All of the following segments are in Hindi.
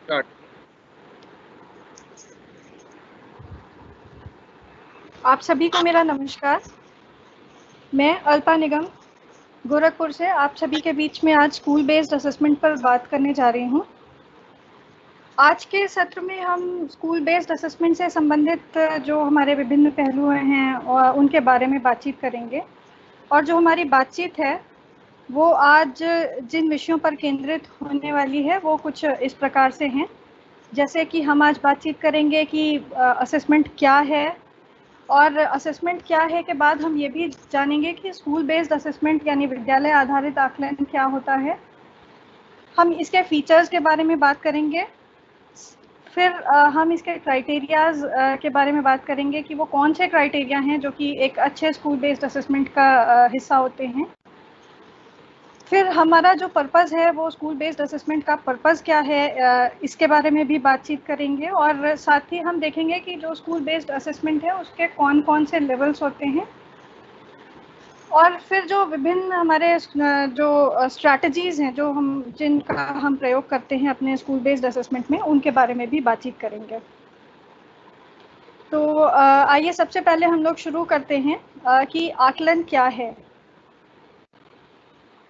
स्टार्ट। आप सभी को मेरा नमस्कार। मैं अल्पा निगम गोरखपुर से आप सभी के बीच में आज स्कूल बेस्ड असेसमेंट पर बात करने जा रही हूँ। आज के सत्र में हम स्कूल बेस्ड असेसमेंट से संबंधित जो हमारे विभिन्न पहलू हैं और उनके बारे में बातचीत करेंगे। और जो हमारी बातचीत है वो आज जिन विषयों पर केंद्रित होने वाली है वो कुछ इस प्रकार से हैं। जैसे कि हम आज बातचीत करेंगे कि असेसमेंट क्या है, और असेसमेंट क्या है के बाद हम ये भी जानेंगे कि स्कूल बेस्ड असेसमेंट यानी विद्यालय आधारित आकलन क्या होता है। हम इसके फीचर्स के बारे में बात करेंगे। फिर हम इसके क्राइटेरियाज के बारे में बात करेंगे कि वो कौन से क्राइटेरिया हैं जो कि एक अच्छे स्कूल बेस्ड असेसमेंट का हिस्सा होते हैं। फिर हमारा जो पर्पज़ है वो स्कूल बेस्ड असेसमेंट का पर्पज़ क्या है, इसके बारे में भी बातचीत करेंगे। और साथ ही हम देखेंगे कि जो स्कूल बेस्ड असेसमेंट है उसके कौन कौन से लेवल्स होते हैं। और फिर जो विभिन्न हमारे जो स्ट्रैटेजीज़ हैं जो जिनका हम प्रयोग करते हैं अपने स्कूल बेस्ड असेसमेंट में, उनके बारे में भी बातचीत करेंगे। तो आइए सबसे पहले हम लोग शुरू करते हैं कि आकलन क्या है।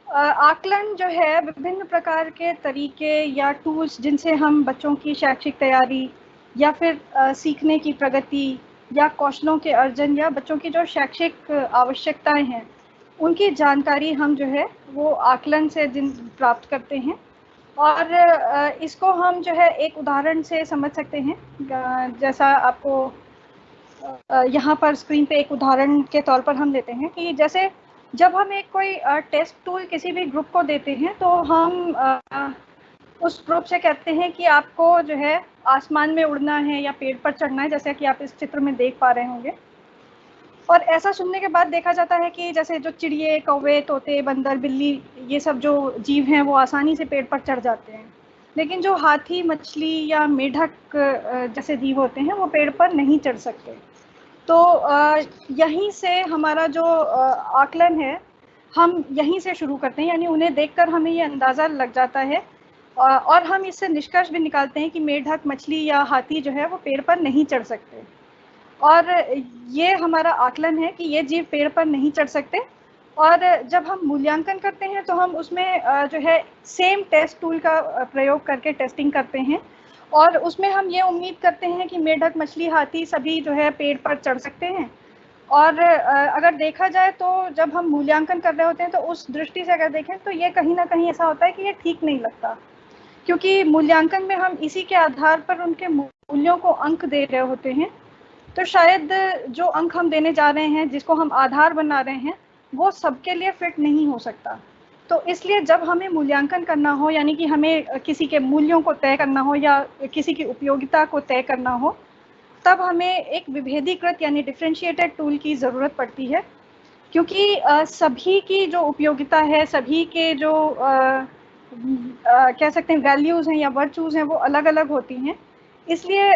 आकलन जो है विभिन्न प्रकार के तरीके या टूल्स जिनसे हम बच्चों की शैक्षिक तैयारी या फिर सीखने की प्रगति या कौशलों के अर्जन या बच्चों की जो शैक्षिक आवश्यकताएं हैं उनकी जानकारी हम जो है वो आकलन से प्राप्त करते हैं। और इसको हम जो है एक उदाहरण से समझ सकते हैं। जैसा आपको यहाँ पर स्क्रीन पे एक उदाहरण के तौर पर हम लेते हैं कि जैसे जब हम एक कोई टेस्ट टूल किसी भी ग्रुप को देते हैं तो हम उस ग्रुप से कहते हैं कि आपको जो है आसमान में उड़ना है या पेड़ पर चढ़ना है, जैसे कि आप इस चित्र में देख पा रहे होंगे। और ऐसा सुनने के बाद देखा जाता है कि जैसे जो चिड़िए, कौवे, तोते, बंदर, बिल्ली, ये सब जो जीव हैं वो आसानी से पेड़ पर चढ़ जाते हैं। लेकिन जो हाथी, मछली या मेढक जैसे जीव होते हैं वो पेड़ पर नहीं चढ़ सकते। तो यहीं से हमारा जो आकलन है हम यहीं से शुरू करते हैं, यानी उन्हें देखकर हमें ये अंदाज़ा लग जाता है और हम इससे निष्कर्ष भी निकालते हैं कि मेढक, मछली या हाथी जो है वो पेड़ पर नहीं चढ़ सकते। और ये हमारा आकलन है कि ये जीव पेड़ पर नहीं चढ़ सकते। और जब हम मूल्यांकन करते हैं तो हम उसमें जो है सेम टेस्ट टूल का प्रयोग करके टेस्टिंग करते हैं। और उसमें हम ये उम्मीद करते हैं कि मेढक, मछली, हाथी सभी जो है पेड़ पर चढ़ सकते हैं। और अगर देखा जाए तो जब हम मूल्यांकन कर रहे होते हैं तो उस दृष्टि से अगर देखें तो ये कहीं ना कहीं ऐसा होता है कि ये ठीक नहीं लगता, क्योंकि मूल्यांकन में हम इसी के आधार पर उनके मूल्यों को अंक दे रहे होते हैं। तो शायद जो अंक हम देने जा रहे हैं, जिसको हम आधार बना रहे हैं, वो सबके लिए फिट नहीं हो सकता। तो इसलिए जब हमें मूल्यांकन करना हो, यानी कि हमें किसी के मूल्यों को तय करना हो या किसी की उपयोगिता को तय करना हो, तब हमें एक विभेदीकृत यानी डिफरेंशिएटेड टूल की ज़रूरत पड़ती है। क्योंकि सभी की जो उपयोगिता है, सभी के जो कह सकते हैं वैल्यूज़ हैं या वर्चूज़ हैं, वो अलग अलग होती हैं। इसलिए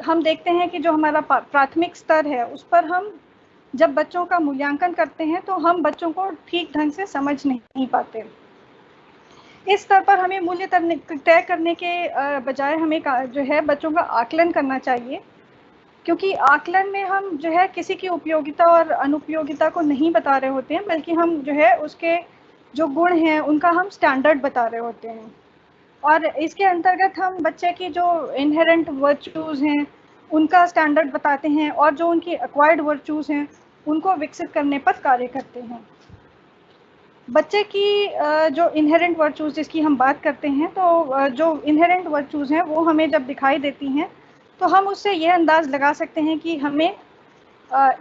हम देखते हैं कि जो हमारा प्राथमिक स्तर है उस पर हम जब बच्चों का मूल्यांकन करते हैं तो हम बच्चों को ठीक ढंग से समझ नहीं पाते। इस स्तर पर हमें मूल्य तय करने के बजाय हमें जो है बच्चों का आकलन करना चाहिए, क्योंकि आकलन में हम जो है किसी की उपयोगिता और अनुपयोगिता को नहीं बता रहे होते हैं, बल्कि हम जो है उसके जो गुण हैं उनका हम स्टैंडर्ड बता रहे होते हैं। और इसके अंतर्गत हम बच्चे की जो इनहेरेंट वर्चूज़ हैं उनका स्टैंडर्ड बताते हैं और जो उनकी एक्वायर्ड वर्चूज़ हैं उनको विकसित करने पर कार्य करते हैं। बच्चे की जो इनहेरेंट वर्चूज़ जिसकी हम बात करते हैं, तो जो इनहेरेंट वर्चूज़ हैं वो हमें जब दिखाई देती हैं तो हम उससे ये अंदाज़ लगा सकते हैं कि हमें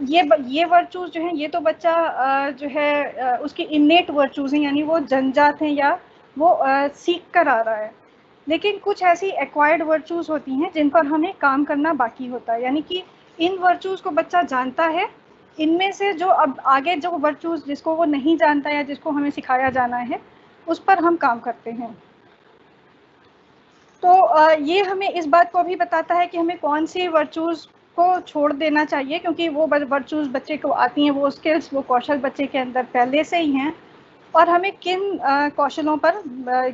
ये वर्चूज़ जो हैं ये तो बच्चा जो है उसकी इन्नेट वर्चूज़ हैं, यानी वो जन्मजात हैं या वो सीख कर आ रहा है। लेकिन कुछ ऐसी एक्वायर्ड वर्चूज़ होती हैं जिन पर हमें काम करना बाकी होता है, यानी कि इन वर्चूज़ को बच्चा जानता है, इनमें से जो अब आगे जो वर्चूज़ जिसको वो नहीं जानता या जिसको हमें सिखाया जाना है उस पर हम काम करते हैं। तो ये हमें इस बात को भी बताता है कि हमें कौन सी वर्चूज़ को छोड़ देना चाहिए, क्योंकि वो वर्चूज़ बच्चे को आती हैं, वो स्किल्स, वो कौशल बच्चे के अंदर पहले से ही हैं। और हमें किन कौशलों पर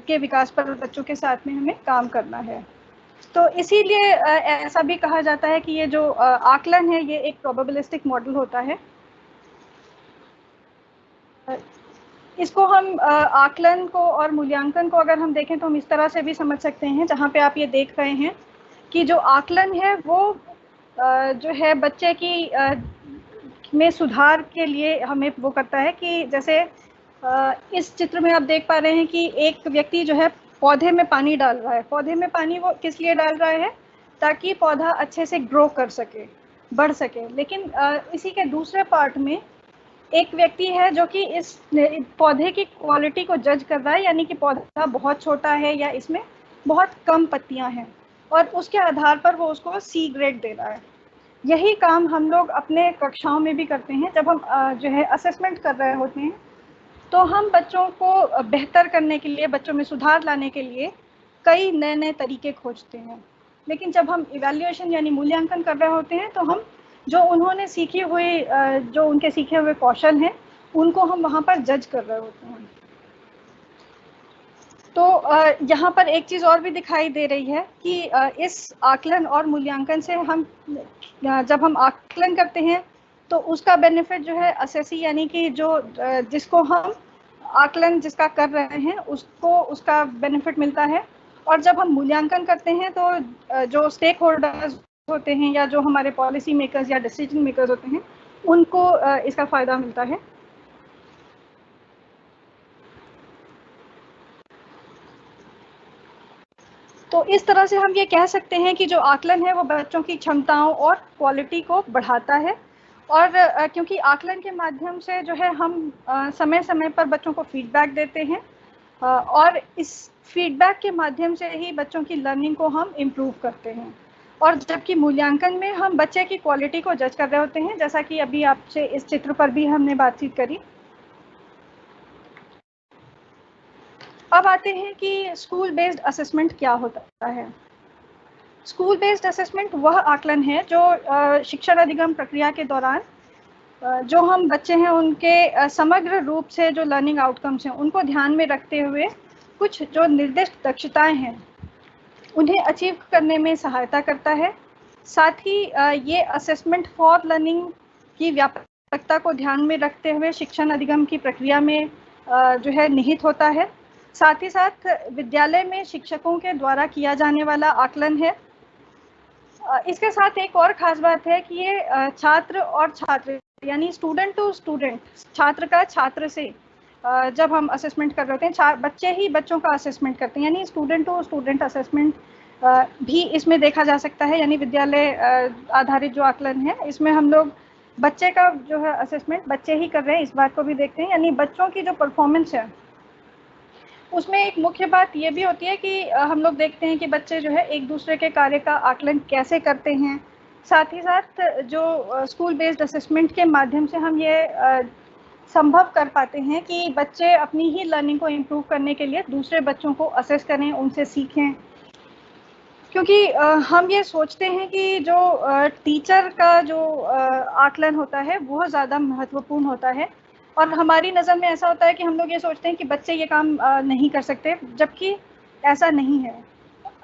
के विकास पर बच्चों के साथ में हमें काम करना है। तो इसीलिए ऐसा भी कहा जाता है कि ये जो आकलन है ये एक प्रोबेबिलिस्टिक मॉडल होता है। इसको हम आकलन को और मूल्यांकन को अगर हम देखें तो हम इस तरह से भी समझ सकते हैं, जहाँ पे आप ये देख रहे हैं कि जो आकलन है वो जो है बच्चे की में सुधार के लिए हमें वो करता है कि जैसे इस चित्र में आप देख पा रहे हैं कि एक व्यक्ति जो है पौधे में पानी डाल रहा है। पौधे में पानी वो किस लिए डाल रहा है? ताकि पौधा अच्छे से ग्रो कर सके, बढ़ सके। लेकिन इसी के दूसरे पार्ट में एक व्यक्ति है जो कि इस पौधे की क्वालिटी को जज कर रहा है, यानी कि पौधा बहुत छोटा है या इसमें बहुत कम पत्तियां हैं, और उसके आधार पर वो उसको सी ग्रेड दे रहा है। यही काम हम लोग अपने कक्षाओं में भी करते हैं। जब हम जो है असेसमेंट कर रहे होते हैं तो हम बच्चों को बेहतर करने के लिए, बच्चों में सुधार लाने के लिए कई नए नए तरीके खोजते हैं। लेकिन जब हम इवैल्यूएशन यानी मूल्यांकन कर रहे होते हैं तो हम जो उन्होंने सीखी हुई जो उनके सीखे हुए कौशल हैं उनको हम वहाँ पर जज कर रहे होते हैं। तो यहाँ पर एक चीज़ और भी दिखाई दे रही है कि इस आकलन और मूल्यांकन से हम जब हम आकलन करते हैं तो उसका बेनिफिट जो है असेसी यानी कि जो जिसको हम आकलन जिसका कर रहे हैं उसको उसका बेनिफिट मिलता है। और जब हम मूल्यांकन करते हैं तो जो स्टेक होल्डर्स होते हैं या जो हमारे पॉलिसी मेकर्स या डिसीजन मेकर्स होते हैं उनको इसका फ़ायदा मिलता है। तो इस तरह से हम ये कह सकते हैं कि जो आकलन है वो बच्चों की क्षमताओं और क्वालिटी को बढ़ाता है। और क्योंकि आकलन के माध्यम से जो है हम समय समय पर बच्चों को फीडबैक देते हैं और इस फीडबैक के माध्यम से ही बच्चों की लर्निंग को हम इम्प्रूव करते हैं। और जबकि मूल्यांकन में हम बच्चे की क्वालिटी को जज कर रहे होते हैं, जैसा कि अभी आपसे इस चित्र पर भी हमने बातचीत करी। अब आते हैं कि स्कूल बेस्ड असेसमेंट क्या होता है। स्कूल बेस्ड असेसमेंट वह आकलन है जो शिक्षण अधिगम प्रक्रिया के दौरान जो हम बच्चे हैं उनके समग्र रूप से जो लर्निंग आउटकम्स हैं उनको ध्यान में रखते हुए कुछ जो निर्दिष्ट दक्षताएं हैं उन्हें अचीव करने में सहायता करता है। साथ ही ये असेसमेंट फॉर लर्निंग की व्यापकता को ध्यान में रखते हुए शिक्षण अधिगम की प्रक्रिया में जो है निहित होता है। साथ ही साथ विद्यालय में शिक्षकों के द्वारा किया जाने वाला आकलन है। इसके साथ एक और ख़ास बात है कि ये छात्र और छात्र यानी स्टूडेंट टू स्टूडेंट, छात्र का छात्र से जब हम असेसमेंट कर रहे होते हैं, बच्चे ही बच्चों का असेसमेंट करते हैं, यानी स्टूडेंट टू स्टूडेंट असेसमेंट भी इसमें देखा जा सकता है। यानी विद्यालय आधारित जो आकलन है इसमें हम लोग बच्चे का जो है असेसमेंट बच्चे ही कर रहे हैं, इस बात को भी देखते हैं। यानी बच्चों की जो परफॉर्मेंस है उसमें एक मुख्य बात ये भी होती है कि हम लोग देखते हैं कि बच्चे जो है एक दूसरे के कार्य का आकलन कैसे करते हैं। साथ ही साथ जो स्कूल बेस्ड असेसमेंट के माध्यम से हम ये संभव कर पाते हैं कि बच्चे अपनी ही लर्निंग को इम्प्रूव करने के लिए दूसरे बच्चों को असेस करें, उनसे सीखें। क्योंकि हम ये सोचते हैं कि जो टीचर का जो आकलन होता है वो ज़्यादा महत्वपूर्ण होता है, और हमारी नज़र में ऐसा होता है कि हम लोग ये सोचते हैं कि बच्चे ये काम नहीं कर सकते, जबकि ऐसा नहीं है।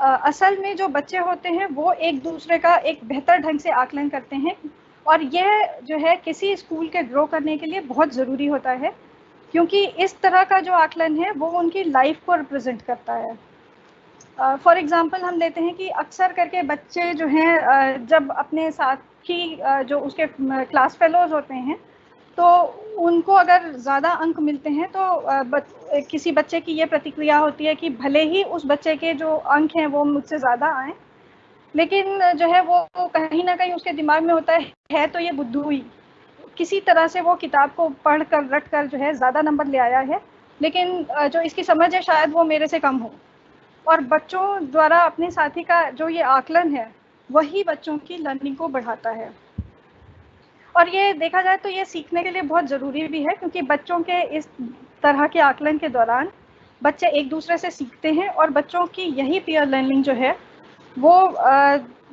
असल में जो बच्चे होते हैं वो एक दूसरे का एक बेहतर ढंग से आकलन करते हैं, और यह जो है किसी स्कूल के ग्रो करने के लिए बहुत ज़रूरी होता है, क्योंकि इस तरह का जो आकलन है वो उनकी लाइफ को रिप्रेजेंट करता है। फॉर एग्ज़ाम्पल हम लेते हैं कि अक्सर करके बच्चे जो हैं जब अपने साथी जो उसके क्लास फेलोज़ होते हैं तो उनको अगर ज़्यादा अंक मिलते हैं तो किसी बच्चे की ये प्रतिक्रिया होती है कि भले ही उस बच्चे के जो अंक हैं वो मुझसे ज़्यादा आएँ, लेकिन जो है वो कहीं ना कहीं उसके दिमाग में होता है तो ये बुद्धू ही, किसी तरह से वो किताब को पढ़ कर रट कर जो है ज़्यादा नंबर ले आया है, लेकिन जो इसकी समझ है शायद वो मेरे से कम हो। और बच्चों द्वारा अपने साथी का जो ये आकलन है वही बच्चों की लर्निंग को बढ़ाता है। और ये देखा जाए तो ये सीखने के लिए बहुत ज़रूरी भी है, क्योंकि बच्चों के इस तरह के आकलन के दौरान बच्चे एक दूसरे से सीखते हैं, और बच्चों की यही पीयर लर्निंग जो है वो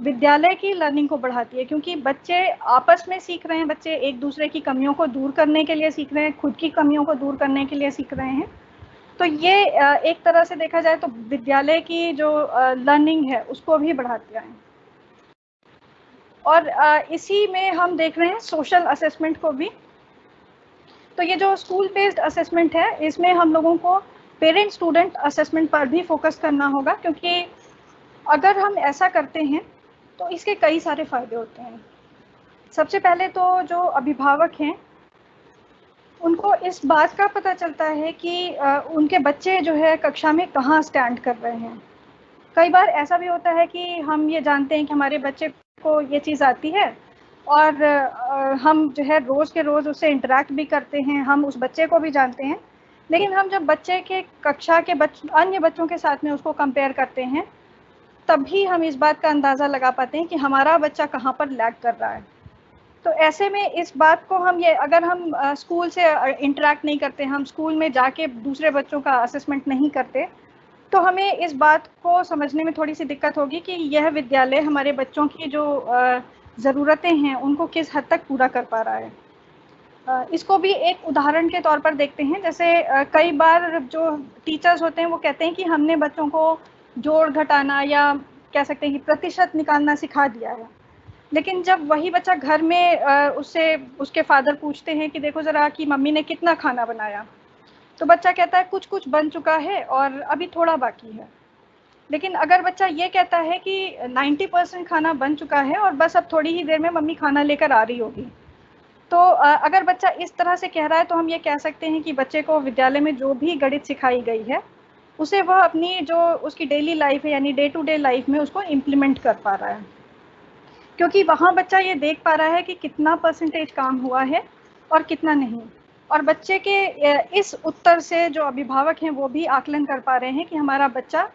विद्यालय की लर्निंग को बढ़ाती है, क्योंकि बच्चे आपस में सीख रहे हैं, बच्चे एक दूसरे की कमियों को दूर करने के लिए सीख रहे हैं, खुद की कमियों को दूर करने के लिए सीख रहे हैं। तो ये एक तरह से देखा जाए तो विद्यालय की जो लर्निंग है उसको भी बढ़ाते हैं। और इसी में हम देख रहे हैं सोशल असेसमेंट को भी। तो ये जो स्कूल बेस्ड असेसमेंट है, इसमें हम लोगों को पेरेंट स्टूडेंट असेसमेंट पर भी फोकस करना होगा, क्योंकि अगर हम ऐसा करते हैं तो इसके कई सारे फायदे होते हैं। सबसे पहले तो जो अभिभावक हैं उनको इस बात का पता चलता है कि उनके बच्चे जो है कक्षा में कहाँ स्टैंड कर रहे हैं। कई बार ऐसा भी होता है कि हम ये जानते हैं कि हमारे बच्चे को ये चीज़ आती है और हम जो है रोज़ के रोज़ उससे इंटरेक्ट भी करते हैं, हम उस बच्चे को भी जानते हैं। लेकिन हम जब बच्चे के कक्षा के अन्य बच्चों के साथ में उसको कंपेयर करते हैं, तभी हम इस बात का अंदाज़ा लगा पाते हैं कि हमारा बच्चा कहाँ पर लैग कर रहा है। तो ऐसे में इस बात को हम ये, अगर हम स्कूल से इंटरेक्ट नहीं करते, हम स्कूल में जाके दूसरे बच्चों का असेसमेंट नहीं करते, तो हमें इस बात को समझने में थोड़ी सी दिक्कत होगी कि यह विद्यालय हमारे बच्चों की जो ज़रूरतें हैं उनको किस हद तक पूरा कर पा रहा है। इसको भी एक उदाहरण के तौर पर देखते हैं। जैसे कई बार जो टीचर्स होते हैं वो कहते हैं कि हमने बच्चों को जोड़ घटाना या कह सकते हैं कि प्रतिशत निकालना सिखा दिया है, लेकिन जब वही बच्चा घर में उससे उसके फादर पूछते हैं कि देखो ज़रा कि मम्मी ने कितना खाना बनाया, तो बच्चा कहता है कुछ कुछ बन चुका है और अभी थोड़ा बाकी है। लेकिन अगर बच्चा ये कहता है कि 90% खाना बन चुका है और बस अब थोड़ी ही देर में मम्मी खाना लेकर आ रही होगी, तो अगर बच्चा इस तरह से कह रहा है तो हम ये कह सकते हैं कि बच्चे को विद्यालय में जो भी गणित सिखाई गई है उसे वह अपनी जो उसकी डेली लाइफ है यानी डे टू डे लाइफ में उसको इम्प्लीमेंट कर पा रहा है, क्योंकि वहाँ बच्चा ये देख पा रहा है कि कितना परसेंटेज काम हुआ है और कितना नहीं। और बच्चे के इस उत्तर से जो अभिभावक हैं वो भी आकलन कर पा रहे हैं कि हमारा बच्चा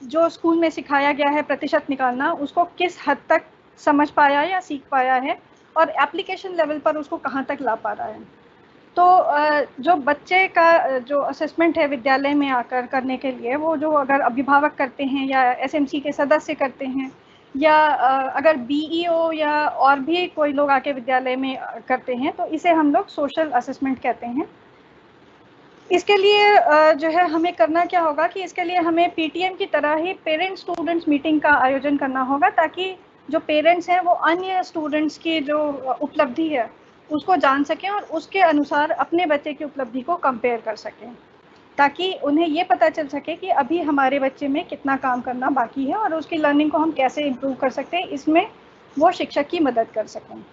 जो स्कूल में सिखाया गया है प्रतिशत निकालना, उसको किस हद तक समझ पाया या सीख पाया है और एप्लीकेशन लेवल पर उसको कहाँ तक ला पा रहा है। तो जो बच्चे का जो असेसमेंट है विद्यालय में आकर करने के लिए, वो जो अगर अभिभावक करते हैं या एसएमसी के सदस्य करते हैं या अगर बीईओ या और भी कोई लोग आके विद्यालय में करते हैं, तो इसे हम लोग सोशल असेसमेंट कहते हैं। इसके लिए जो है हमें करना क्या होगा कि इसके लिए हमें पीटीएम की तरह ही पेरेंट स्टूडेंट्स मीटिंग का आयोजन करना होगा, ताकि जो पेरेंट्स हैं वो अन्य स्टूडेंट्स की जो उपलब्धि है उसको जान सकें और उसके अनुसार अपने बच्चे की उपलब्धि को कंपेयर कर सकें, ताकि उन्हें ये पता चल सके कि अभी हमारे बच्चे में कितना काम करना बाकी है और उसकी लर्निंग को हम कैसे इम्प्रूव कर सकते हैं, इसमें वो शिक्षक की मदद कर सकें।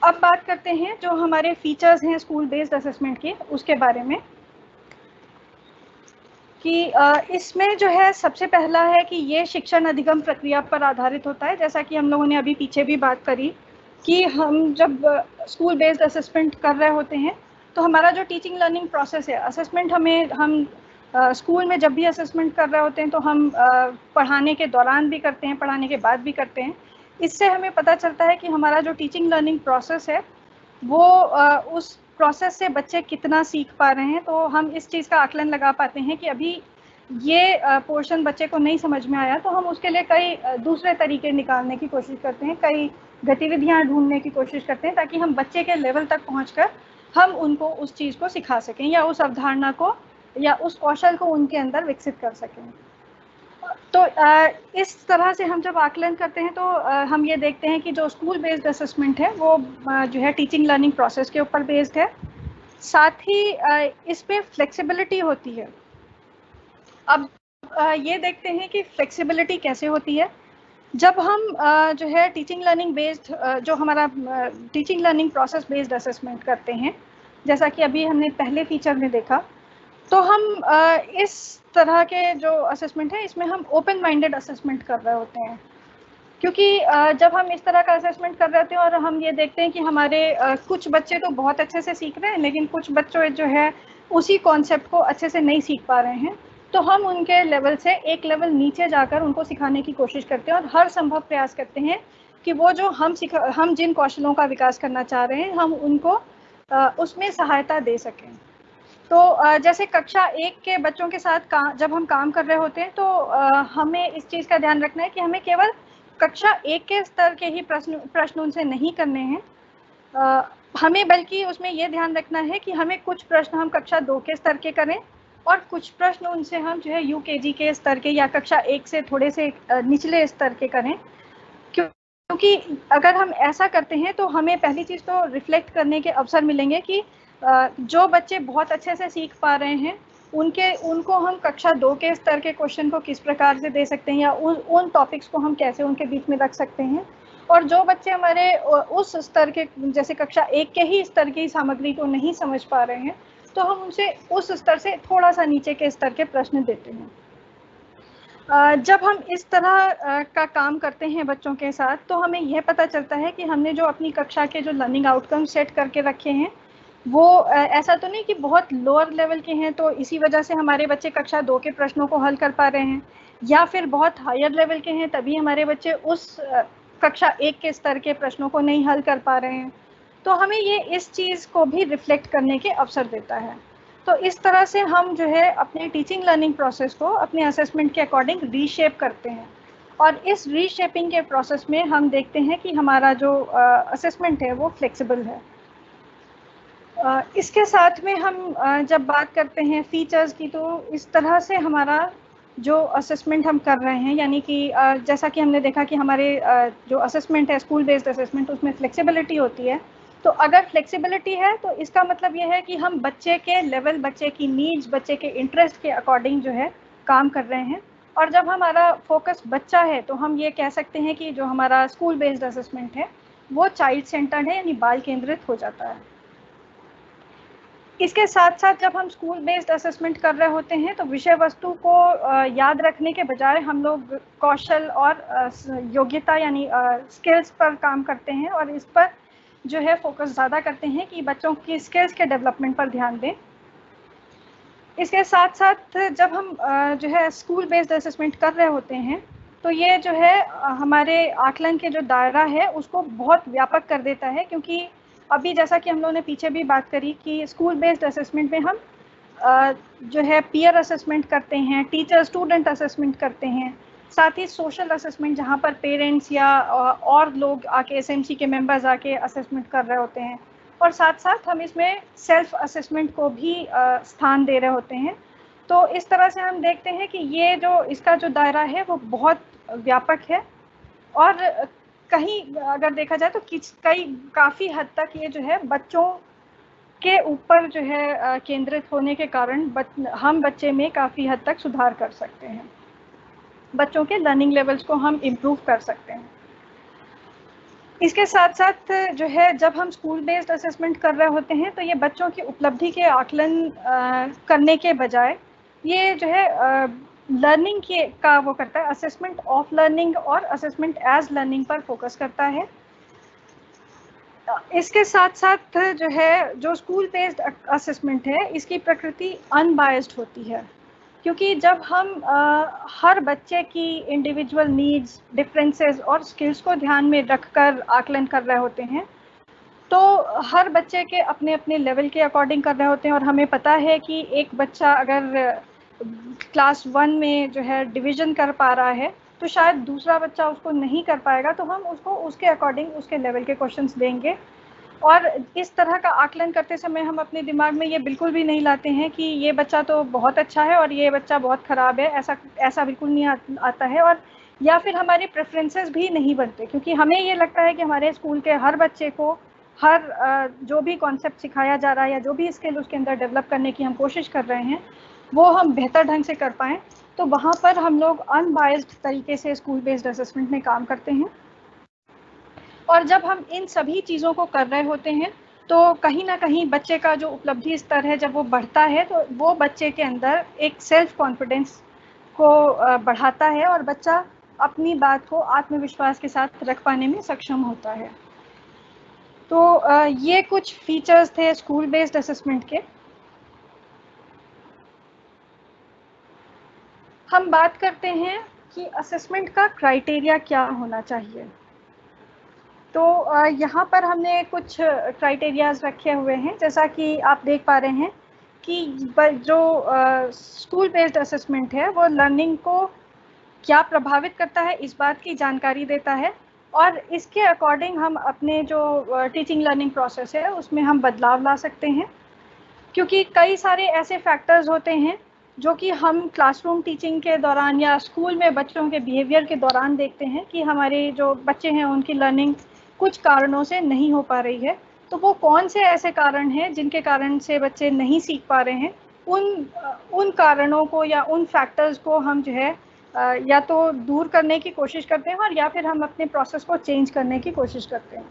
अब बात करते हैं जो हमारे फीचर्स हैं स्कूल बेस्ड असेसमेंट के, उसके बारे में कि इसमें जो है सबसे पहला है कि ये शिक्षण अधिगम प्रक्रिया पर आधारित होता है। जैसा कि हम लोगों ने अभी पीछे भी बात करी कि हम जब स्कूल बेस्ड असेसमेंट कर रहे होते हैं तो हमारा जो टीचिंग लर्निंग प्रोसेस है, असेसमेंट हम स्कूल में जब भी असेसमेंट कर रहे होते हैं तो हम पढ़ाने के दौरान भी करते हैं, पढ़ाने के बाद भी करते हैं। इससे हमें पता चलता है कि हमारा जो टीचिंग लर्निंग प्रोसेस है वो उस प्रोसेस से बच्चे कितना सीख पा रहे हैं। तो हम इस चीज़ का आकलन लगा पाते हैं कि अभी ये पोर्शन बच्चे को नहीं समझ में आया, तो हम उसके लिए कई दूसरे तरीके निकालने की कोशिश करते हैं, कई गतिविधियां ढूंढने की कोशिश करते हैं, ताकि हम बच्चे के लेवल तक पहुंचकर हम उनको उस चीज़ को सिखा सकें या उस अवधारणा को या उस कौशल को उनके अंदर विकसित कर सकें। तो इस तरह से हम जब आकलन करते हैं तो हम ये देखते हैं कि जो स्कूल बेस्ड असेसमेंट है वो जो है टीचिंग लर्निंग प्रोसेस के ऊपर बेस्ड है, साथ ही इस पे फ्लेक्सिबिलिटी होती है। अब ये देखते हैं कि फ्लेक्सिबिलिटी कैसे होती है। जब हम जो है टीचिंग लर्निंग बेस्ड जो हमारा teaching learning process based assessment करते हैं, जैसा कि अभी हमने पहले फीचर में देखा, तो हम इस तरह के जो असेसमेंट है इसमें हम ओपन माइंडेड असेसमेंट कर रहे होते हैं, क्योंकि जब हम इस तरह का असेसमेंट कर रहे होते हैं और हम ये देखते हैं कि हमारे कुछ बच्चे तो बहुत अच्छे से सीख रहे हैं लेकिन कुछ बच्चों जो है उसी कॉन्सेप्ट को अच्छे से नहीं सीख पा रहे हैं, तो हम उनके लेवल से एक लेवल नीचे जाकर उनको सिखाने की कोशिश करते हैं और हर संभव प्रयास करते हैं कि वो जो हम जिन कौशलों का विकास करना चाह रहे हैं हम उनको उसमें सहायता दे सकें। तो जैसे कक्षा 1 के बच्चों के साथ जब हम काम कर रहे होते हैं तो हमें इस चीज़ का ध्यान रखना है कि हमें केवल कक्षा 1 के स्तर के ही प्रश्न उनसे नहीं करने हैं, हमें बल्कि उसमें ये ध्यान रखना है कि हमें कुछ प्रश्न हम कक्षा 2 के स्तर के करें और कुछ प्रश्न उनसे हम जो है यूकेजी के स्तर के या कक्षा 1 से थोड़े से निचले स्तर के करें। क्योंकि अगर हम ऐसा करते हैं तो हमें पहली चीज़ तो रिफ्लेक्ट करने के अवसर मिलेंगे कि जो बच्चे बहुत अच्छे से सीख पा रहे हैं उनको हम कक्षा 2 के स्तर के क्वेश्चन को किस प्रकार से दे सकते हैं या उन टॉपिक्स को हम कैसे उनके बीच में रख सकते हैं। और जो बच्चे हमारे उस स्तर के जैसे कक्षा 1 के ही स्तर की सामग्री को नहीं समझ पा रहे हैं तो हम उनसे उस स्तर से थोड़ा सा नीचे के स्तर के प्रश्न देते हैं। जब हम इस तरह का काम करते हैं बच्चों के साथ तो हमें यह पता चलता है कि हमने जो अपनी कक्षा के जो लर्निंग आउटकम सेट करके रखे हैं वो ऐसा तो नहीं कि बहुत लोअर लेवल के हैं तो इसी वजह से हमारे बच्चे कक्षा 2 के प्रश्नों को हल कर पा रहे हैं या फिर बहुत हायर लेवल के हैं तभी हमारे बच्चे उस कक्षा 1 के स्तर के प्रश्नों को नहीं हल कर पा रहे हैं। तो हमें ये इस चीज़ को भी रिफ्लेक्ट करने के अवसर देता है। तो इस तरह से हम जो है अपने टीचिंग लर्निंग प्रोसेस को अपने असेसमेंट के अकॉर्डिंग रीशेप करते हैं और इस रीशेपिंग के प्रोसेस में हम देखते हैं कि हमारा जो असेसमेंट है वो फ्लेक्सिबल है। इसके साथ में हम जब बात करते हैं फीचर्स की तो इस तरह से हमारा जो असेसमेंट हम कर रहे हैं यानी कि जैसा कि हमने देखा कि हमारे जो असेसमेंट है स्कूल बेस्ड असेसमेंट उसमें फ्लेक्सिबिलिटी होती है। तो अगर फ्लेक्सिबिलिटी है तो इसका मतलब ये है कि हम बच्चे के लेवल, बच्चे की नीड्स, बच्चे के इंटरेस्ट के अकॉर्डिंग जो है काम कर रहे हैं। और जब हमारा फोकस बच्चा है तो हम ये कह सकते हैं कि जो हमारा स्कूल बेस्ड असेसमेंट है वो चाइल्ड सेंटर्ड है यानी बाल केंद्रित हो जाता है। इसके साथ साथ जब हम स्कूल बेस्ड असेसमेंट कर रहे होते हैं तो विषय वस्तु को याद रखने के बजाय हम लोग कौशल और योग्यता यानी स्किल्स पर काम करते हैं और इस पर जो है फोकस ज़्यादा करते हैं कि बच्चों की स्किल्स के डेवलपमेंट पर ध्यान दें। इसके साथ साथ जब हम जो है स्कूल बेस्ड असेसमेंट कर रहे होते हैं तो ये जो है हमारे आकलन के जो दायरा है उसको बहुत व्यापक कर देता है क्योंकि अभी जैसा कि हम लोगों ने पीछे भी बात करी कि स्कूल बेस्ड असेसमेंट में हम जो है पीयर असेसमेंट करते हैं, टीचर स्टूडेंट असेसमेंट करते हैं, साथ ही सोशल असेसमेंट जहाँ पर पेरेंट्स या और लोग आके एसएमसी के मेंबर्स आके असेसमेंट कर रहे होते हैं और साथ साथ हम इसमें सेल्फ असेसमेंट को भी स्थान दे रहे होते हैं। तो इस तरह से हम देखते हैं कि ये जो इसका जो दायरा है वो बहुत व्यापक है और कहीं अगर देखा जाए तो कई काफ़ी हद तक ये जो है बच्चों के ऊपर जो है केंद्रित होने के कारण हम बच्चे में काफ़ी हद तक सुधार कर सकते हैं, बच्चों के लर्निंग लेवल्स को हम इम्प्रूव कर सकते हैं। इसके साथ साथ जो है जब हम स्कूल बेस्ड असेसमेंट कर रहे होते हैं तो ये बच्चों की उपलब्धि के आकलन करने के बजाय ये जो है लर्निंग के का वो करता है, असेसमेंट ऑफ लर्निंग और असेसमेंट एज लर्निंग पर फोकस करता है। इसके साथ साथ जो है जो स्कूल बेस्ड असेसमेंट है इसकी प्रकृति अनबायस्ड होती है क्योंकि जब हम हर बच्चे की इंडिविजुअल नीड्स, डिफरेंसेस और स्किल्स को ध्यान में रखकर आकलन कर रहे होते हैं तो हर बच्चे के अपने अपने लेवल के अकॉर्डिंग कर रहे होते हैं और हमें पता है कि एक बच्चा अगर क्लास 1 में जो है डिवीज़न कर पा रहा है तो शायद दूसरा बच्चा उसको नहीं कर पाएगा तो हम उसको उसके अकॉर्डिंग उसके लेवल के क्वेश्चंस देंगे। और इस तरह का आकलन करते समय हम अपने दिमाग में ये बिल्कुल भी नहीं लाते हैं कि ये बच्चा तो बहुत अच्छा है और ये बच्चा बहुत ख़राब है, ऐसा बिल्कुल नहीं आता है। और या फिर हमारे प्रेफरेंसेस भी नहीं बनते क्योंकि हमें ये लगता है कि हमारे स्कूल के हर बच्चे को हर जो भी कॉन्सेप्ट सिखाया जा रहा है या जो भी स्किल उसके अंदर डेवलप करने की हम कोशिश कर रहे हैं वो हम बेहतर ढंग से कर पाएँ। तो वहाँ पर हम लोग अनबायस्ड तरीके से स्कूल बेस्ड असेसमेंट में काम करते हैं। और जब हम इन सभी चीज़ों को कर रहे होते हैं तो कहीं ना कहीं बच्चे का जो उपलब्धि स्तर है जब वो बढ़ता है तो वो बच्चे के अंदर एक सेल्फ कॉन्फिडेंस को बढ़ाता है और बच्चा अपनी बात को आत्मविश्वास के साथ रख पाने में सक्षम होता है। तो ये कुछ फीचर्स थे स्कूल बेस्ड असेसमेंट के। हम बात करते हैं कि असेसमेंट का क्राइटेरिया क्या होना चाहिए। तो यहाँ पर हमने कुछ क्राइटेरियाज रखे हुए हैं जैसा कि आप देख पा रहे हैं कि जो स्कूल बेस्ड असेसमेंट है वो लर्निंग को क्या प्रभावित करता है इस बात की जानकारी देता है और इसके अकॉर्डिंग हम अपने जो टीचिंग लर्निंग प्रोसेस है उसमें हम बदलाव ला सकते हैं, क्योंकि कई सारे ऐसे फैक्टर्स होते हैं जो कि हम क्लासरूम टीचिंग के दौरान या स्कूल में बच्चों के बिहेवियर के दौरान देखते हैं कि हमारे जो बच्चे हैं उनकी लर्निंग कुछ कारणों से नहीं हो पा रही है। तो वो कौन से ऐसे कारण हैं जिनके कारण से बच्चे नहीं सीख पा रहे हैं, उन कारणों को या उन फैक्टर्स को हम जो है या तो दूर करने की कोशिश करते हैं और या फिर हम अपने प्रोसेस को चेंज करने की कोशिश करते हैं।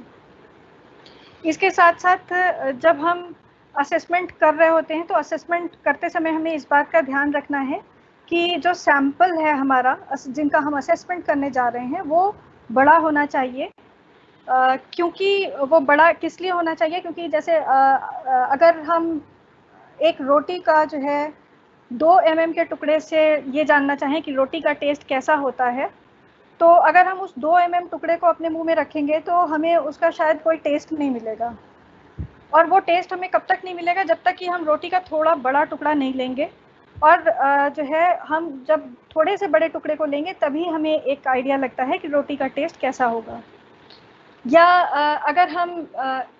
इसके साथ साथ जब हम असेसमेंट कर रहे होते हैं तो असेसमेंट करते समय हमें इस बात का ध्यान रखना है कि जो सैंपल है हमारा जिनका हम असेसमेंट करने जा रहे हैं वो बड़ा होना चाहिए। क्योंकि वो बड़ा किस लिए होना चाहिए, क्योंकि जैसे अगर हम एक रोटी का जो है 2 mm के टुकड़े से ये जानना चाहें कि रोटी का टेस्ट कैसा होता है, तो अगर हम उस 2 mm टुकड़े को अपने मुंह में रखेंगे तो हमें उसका शायद कोई टेस्ट नहीं मिलेगा। और वो टेस्ट हमें कब तक नहीं मिलेगा, जब तक कि हम रोटी का थोड़ा बड़ा टुकड़ा नहीं लेंगे। और जो है हम जब थोड़े से बड़े टुकड़े को लेंगे तभी हमें एक आइडिया लगता है कि रोटी का टेस्ट कैसा होगा। या अगर हम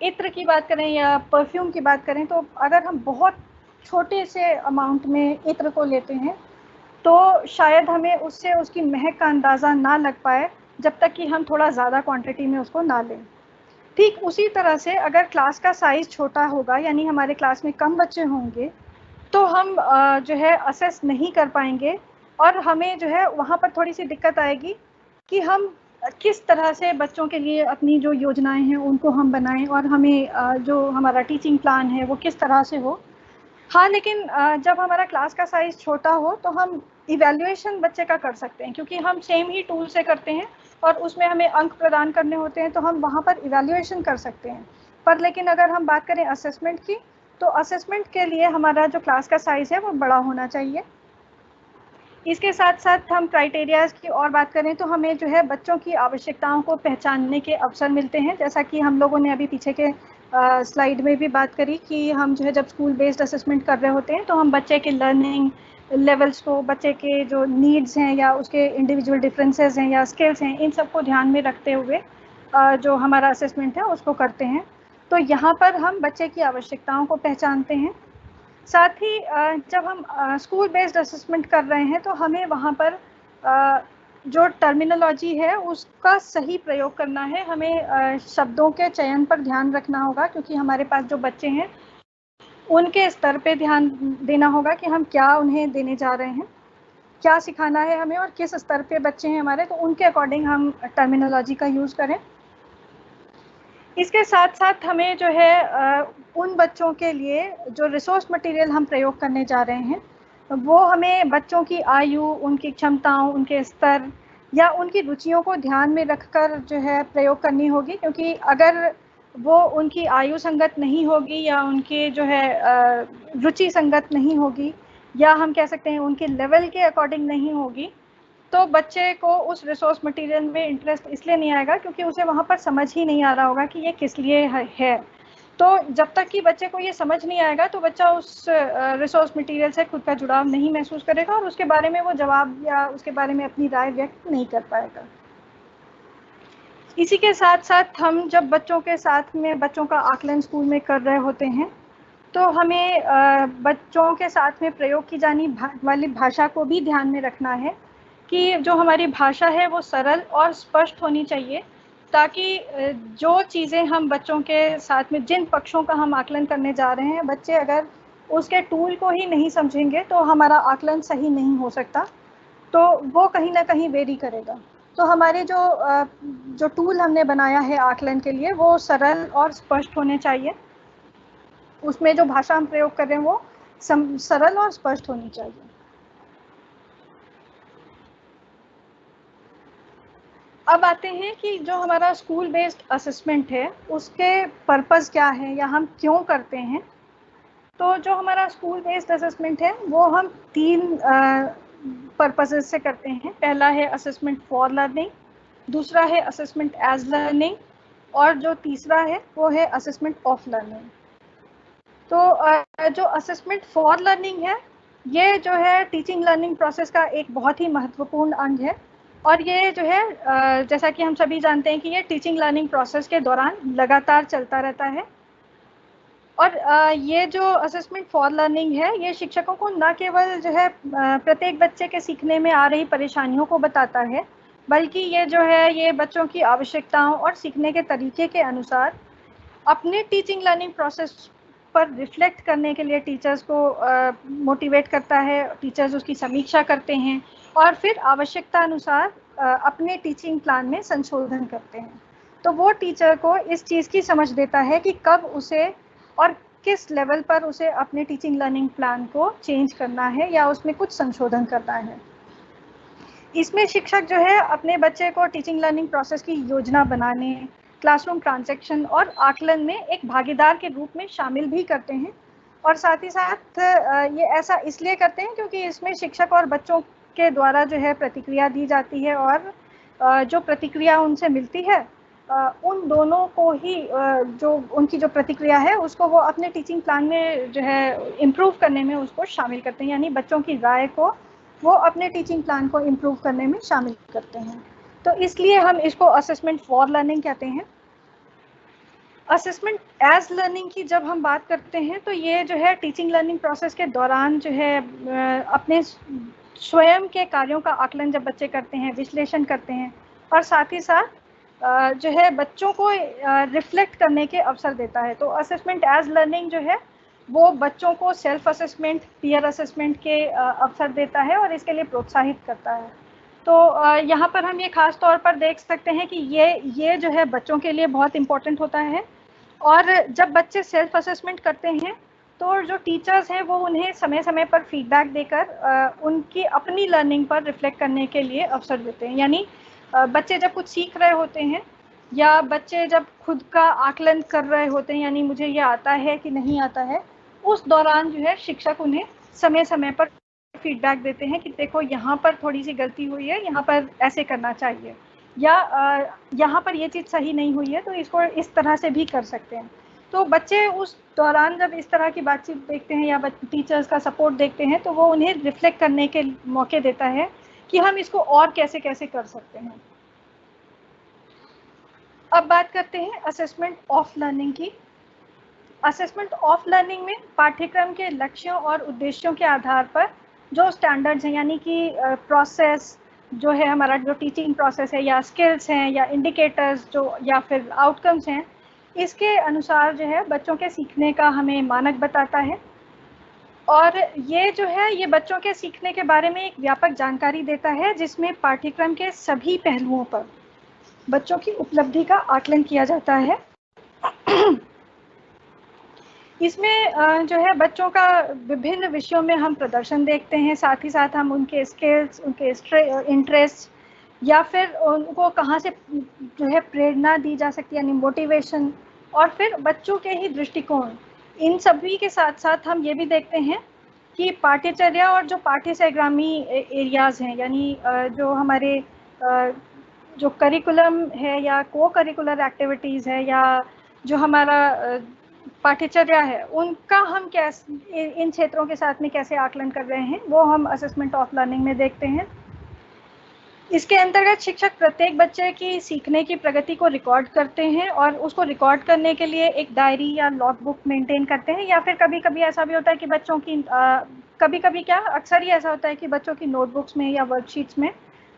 इत्र की बात करें या परफ्यूम की बात करें, तो अगर हम बहुत छोटे से अमाउंट में इत्र को लेते हैं तो शायद हमें उससे उसकी महक का अंदाज़ा ना लग पाए जब तक कि हम थोड़ा ज़्यादा क्वांटिटी में उसको ना लें। ठीक उसी तरह से अगर क्लास का साइज़ छोटा होगा, यानी हमारे क्लास में कम बच्चे होंगे, तो हम जो है असेस नहीं कर पाएंगे और हमें जो है वहाँ पर थोड़ी सी दिक्कत आएगी कि हम किस तरह से बच्चों के लिए अपनी जो योजनाएं हैं उनको हम बनाएं और हमें जो हमारा टीचिंग प्लान है वो किस तरह से हो। हाँ, लेकिन जब हमारा क्लास का साइज़ छोटा हो तो हम इवैल्यूएशन बच्चे का कर सकते हैं, क्योंकि हम सेम ही टूल से करते हैं और उसमें हमें अंक प्रदान करने होते हैं, तो हम वहाँ पर इवैल्यूएशन कर सकते हैं। पर लेकिन अगर हम बात करें असेसमेंट की, तो असेसमेंट के लिए हमारा जो क्लास का साइज़ है वो बड़ा होना चाहिए। इसके साथ साथ हम क्राइटेरियाज़ की और बात करें तो हमें जो है बच्चों की आवश्यकताओं को पहचानने के अवसर मिलते हैं, जैसा कि हम लोगों ने अभी पीछे के स्लाइड में भी बात करी कि हम जो है जब स्कूल बेस्ड असेसमेंट कर रहे होते हैं तो हम बच्चे के लर्निंग लेवल्स को, बच्चे के जो नीड्स हैं या उसके इंडिविजुअल डिफरेंसेस हैं या स्किल्स हैं, इन सबको ध्यान में रखते हुए जो हमारा असेसमेंट है उसको करते हैं। तो यहाँ पर हम बच्चे की आवश्यकताओं को पहचानते हैं। साथ ही जब हम स्कूल बेस्ड असेसमेंट कर रहे हैं तो हमें वहाँ पर जो टर्मिनोलॉजी है उसका सही प्रयोग करना है। हमें शब्दों के चयन पर ध्यान रखना होगा, क्योंकि हमारे पास जो बच्चे हैं उनके स्तर पे ध्यान देना होगा कि हम क्या उन्हें देने जा रहे हैं, क्या सिखाना है हमें और किस स्तर पे बच्चे हैं हमारे, तो उनके अकॉर्डिंग हम टर्मिनोलॉजी का यूज़ करें। इसके साथ साथ हमें जो है उन बच्चों के लिए जो रिसोर्स मटेरियल हम प्रयोग करने जा रहे हैं वो हमें बच्चों की आयु, उनकी क्षमताओं, उनके स्तर या उनकी रुचियों को ध्यान में रखकर जो है प्रयोग करनी होगी, क्योंकि अगर वो उनकी आयु संगत नहीं होगी या उनके जो है रुचि संगत नहीं होगी या हम कह सकते हैं उनके लेवल के अकॉर्डिंग नहीं होगी, तो बच्चे को उस रिसोर्स मटेरियल में इंटरेस्ट इसलिए नहीं आएगा क्योंकि उसे वहाँ पर समझ ही नहीं आ रहा होगा कि ये किस लिए है। तो जब तक कि बच्चे को ये समझ नहीं आएगा तो बच्चा उस रिसोर्स मटेरियल से खुद का जुड़ाव नहीं महसूस करेगा और उसके बारे में वो जवाब या उसके बारे में अपनी राय व्यक्त नहीं कर पाएगा। इसी के साथ साथ हम जब बच्चों के साथ में बच्चों का आकलन स्कूल में कर रहे होते हैं तो हमें बच्चों के साथ में प्रयोग की जाने वाली भाषा को भी ध्यान में रखना है कि जो हमारी भाषा है वो सरल और स्पष्ट होनी चाहिए, ताकि जो चीज़ें हम बच्चों के साथ में, जिन पक्षों का हम आकलन करने जा रहे हैं, बच्चे अगर उसके टूल को ही नहीं समझेंगे तो हमारा आकलन सही नहीं हो सकता, तो वो कहीं ना कहीं वेरी करेगा। तो हमारे जो टूल हमने बनाया है आकलन के लिए वो सरल और स्पष्ट होने चाहिए, उसमें जो भाषा हम प्रयोग कर रहे हैं वो सरल और स्पष्ट होनी चाहिए। अब आते हैं कि जो हमारा स्कूल बेस्ड असेसमेंट है उसके पर्पस क्या है या हम क्यों करते हैं। तो जो हमारा स्कूल बेस्ड असेसमेंट है वो हम 3 पर्पसेस से करते हैं। पहला है असेसमेंट फॉर लर्निंग, दूसरा है असेसमेंट एज लर्निंग और जो तीसरा है वो है असेसमेंट ऑफ लर्निंग। तो जो असेसमेंट फॉर लर्निंग है ये जो है टीचिंग लर्निंग प्रोसेस का एक बहुत ही महत्वपूर्ण अंग है। और ये जो है जैसा कि हम सभी जानते हैं कि ये टीचिंग लर्निंग प्रोसेस के दौरान लगातार चलता रहता है। और ये जो असेसमेंट फॉर लर्निंग है, ये शिक्षकों को न केवल जो है प्रत्येक बच्चे के सीखने में आ रही परेशानियों को बताता है, बल्कि ये जो है ये बच्चों की आवश्यकताओं और सीखने के तरीके के अनुसार अपने टीचिंग लर्निंग प्रोसेस पर रिफ्लेक्ट करने के लिए टीचर्स को मोटिवेट करता है। टीचर्स उसकी समीक्षा करते हैं और फिर आवश्यकता अनुसार अपने टीचिंग प्लान में संशोधन करते हैं। तो वो टीचर को इस चीज़ की समझ देता है कि कब उसे और किस लेवल पर उसे अपने टीचिंग लर्निंग प्लान को चेंज करना है या उसमें कुछ संशोधन करना है। इसमें शिक्षक जो है अपने बच्चे को टीचिंग लर्निंग प्रोसेस की योजना बनाने, क्लासरूम ट्रांजैक्शन और आकलन में एक भागीदार के रूप में शामिल भी करते हैं। और साथ ही साथ ये ऐसा इसलिए करते हैं क्योंकि इसमें शिक्षक और बच्चों के द्वारा जो है प्रतिक्रिया दी जाती है और जो प्रतिक्रिया उनसे मिलती है उन दोनों को ही जो उनकी जो प्रतिक्रिया है उसको वो अपने टीचिंग प्लान में जो है इम्प्रूव करने में उसको शामिल करते हैं। यानी बच्चों की राय को वो अपने टीचिंग प्लान को इम्प्रूव करने में शामिल करते हैं। तो इसलिए हम इसको असेसमेंट फॉर लर्निंग कहते हैं। असेसमेंट एज लर्निंग की जब हम बात करते हैं तो ये जो है टीचिंग लर्निंग प्रोसेस के दौरान जो है अपने स्वयं के कार्यों का आकलन जब बच्चे करते हैं, विश्लेषण करते हैं और साथ ही साथ जो है बच्चों को रिफ्लेक्ट करने के अवसर देता है। तो असेसमेंट एज लर्निंग जो है वो बच्चों को सेल्फ असेसमेंट, पीयर असेसमेंट के अवसर देता है और इसके लिए प्रोत्साहित करता है। तो यहाँ पर हम ये खास तौर पर देख सकते हैं कि ये जो है बच्चों के लिए बहुत इम्पोर्टेंट होता है। और जब बच्चे सेल्फ असेसमेंट करते हैं तो जो टीचर्स हैं वो उन्हें समय समय पर फीडबैक देकर उनकी अपनी लर्निंग पर रिफ्लेक्ट करने के लिए अवसर देते हैं। यानी बच्चे जब कुछ सीख रहे होते हैं या बच्चे जब खुद का आकलन कर रहे होते हैं, यानी मुझे ये आता है कि नहीं आता है, उस दौरान जो है शिक्षक उन्हें समय समय पर फीडबैक देते हैं कि देखो यहाँ पर थोड़ी सी गलती हुई है, यहाँ पर ऐसे करना चाहिए, या यहाँ पर ये चीज़ सही नहीं हुई है तो इसको इस तरह से भी कर सकते हैं। तो बच्चे उस दौरान जब इस तरह की बातचीत देखते हैं या टीचर्स का सपोर्ट देखते हैं तो वो उन्हें रिफ्लेक्ट करने के मौके देता है कि हम इसको और कैसे कैसे कर सकते हैं। अब बात करते हैं असेसमेंट ऑफ लर्निंग की। असेसमेंट ऑफ लर्निंग में पाठ्यक्रम के लक्ष्यों और उद्देश्यों के आधार पर जो स्टैंडर्ड्स हैं, यानी कि प्रोसेस जो है हमारा जो टीचिंग प्रोसेस है या स्किल्स हैं या इंडिकेटर्स जो या फिर आउटकम्स हैं, इसके अनुसार जो है बच्चों के सीखने का हमें मानक बताता है। और ये जो है ये बच्चों के सीखने के बारे में एक व्यापक जानकारी देता है जिसमें पाठ्यक्रम के सभी पहलुओं पर बच्चों की उपलब्धि का आकलन किया जाता है। इसमें जो है बच्चों का विभिन्न विषयों में हम प्रदर्शन देखते हैं, साथ ही साथ हम उनके स्किल्स, उनके इंटरेस्ट या फिर उनको कहाँ से जो है प्रेरणा दी जा सकती है, यानी मोटिवेशन, और फिर बच्चों के ही दृष्टिकोण, इन सभी के साथ साथ हम ये भी देखते हैं कि पाठ्यचर्या और जो पाठ्यसहगामी एरियाज़ हैं, यानी जो हमारे जो करिकुलम है या को करिकुलर एक्टिविटीज़ है या जो हमारा पाठ्यचर्या है, उनका हम कैसे इन क्षेत्रों के साथ में कैसे आकलन कर रहे हैं वो हम असेसमेंट ऑफ लर्निंग में देखते हैं। इसके अंतर्गत शिक्षक प्रत्येक बच्चे की सीखने की प्रगति को रिकॉर्ड करते हैं और उसको रिकॉर्ड करने के लिए एक डायरी या लॉग बुक मेंटेन करते हैं, या फिर कभी कभी ऐसा भी होता है कि बच्चों की कभी कभी क्या अक्सर ही ऐसा होता है कि बच्चों की नोटबुक्स में या वर्कशीट्स में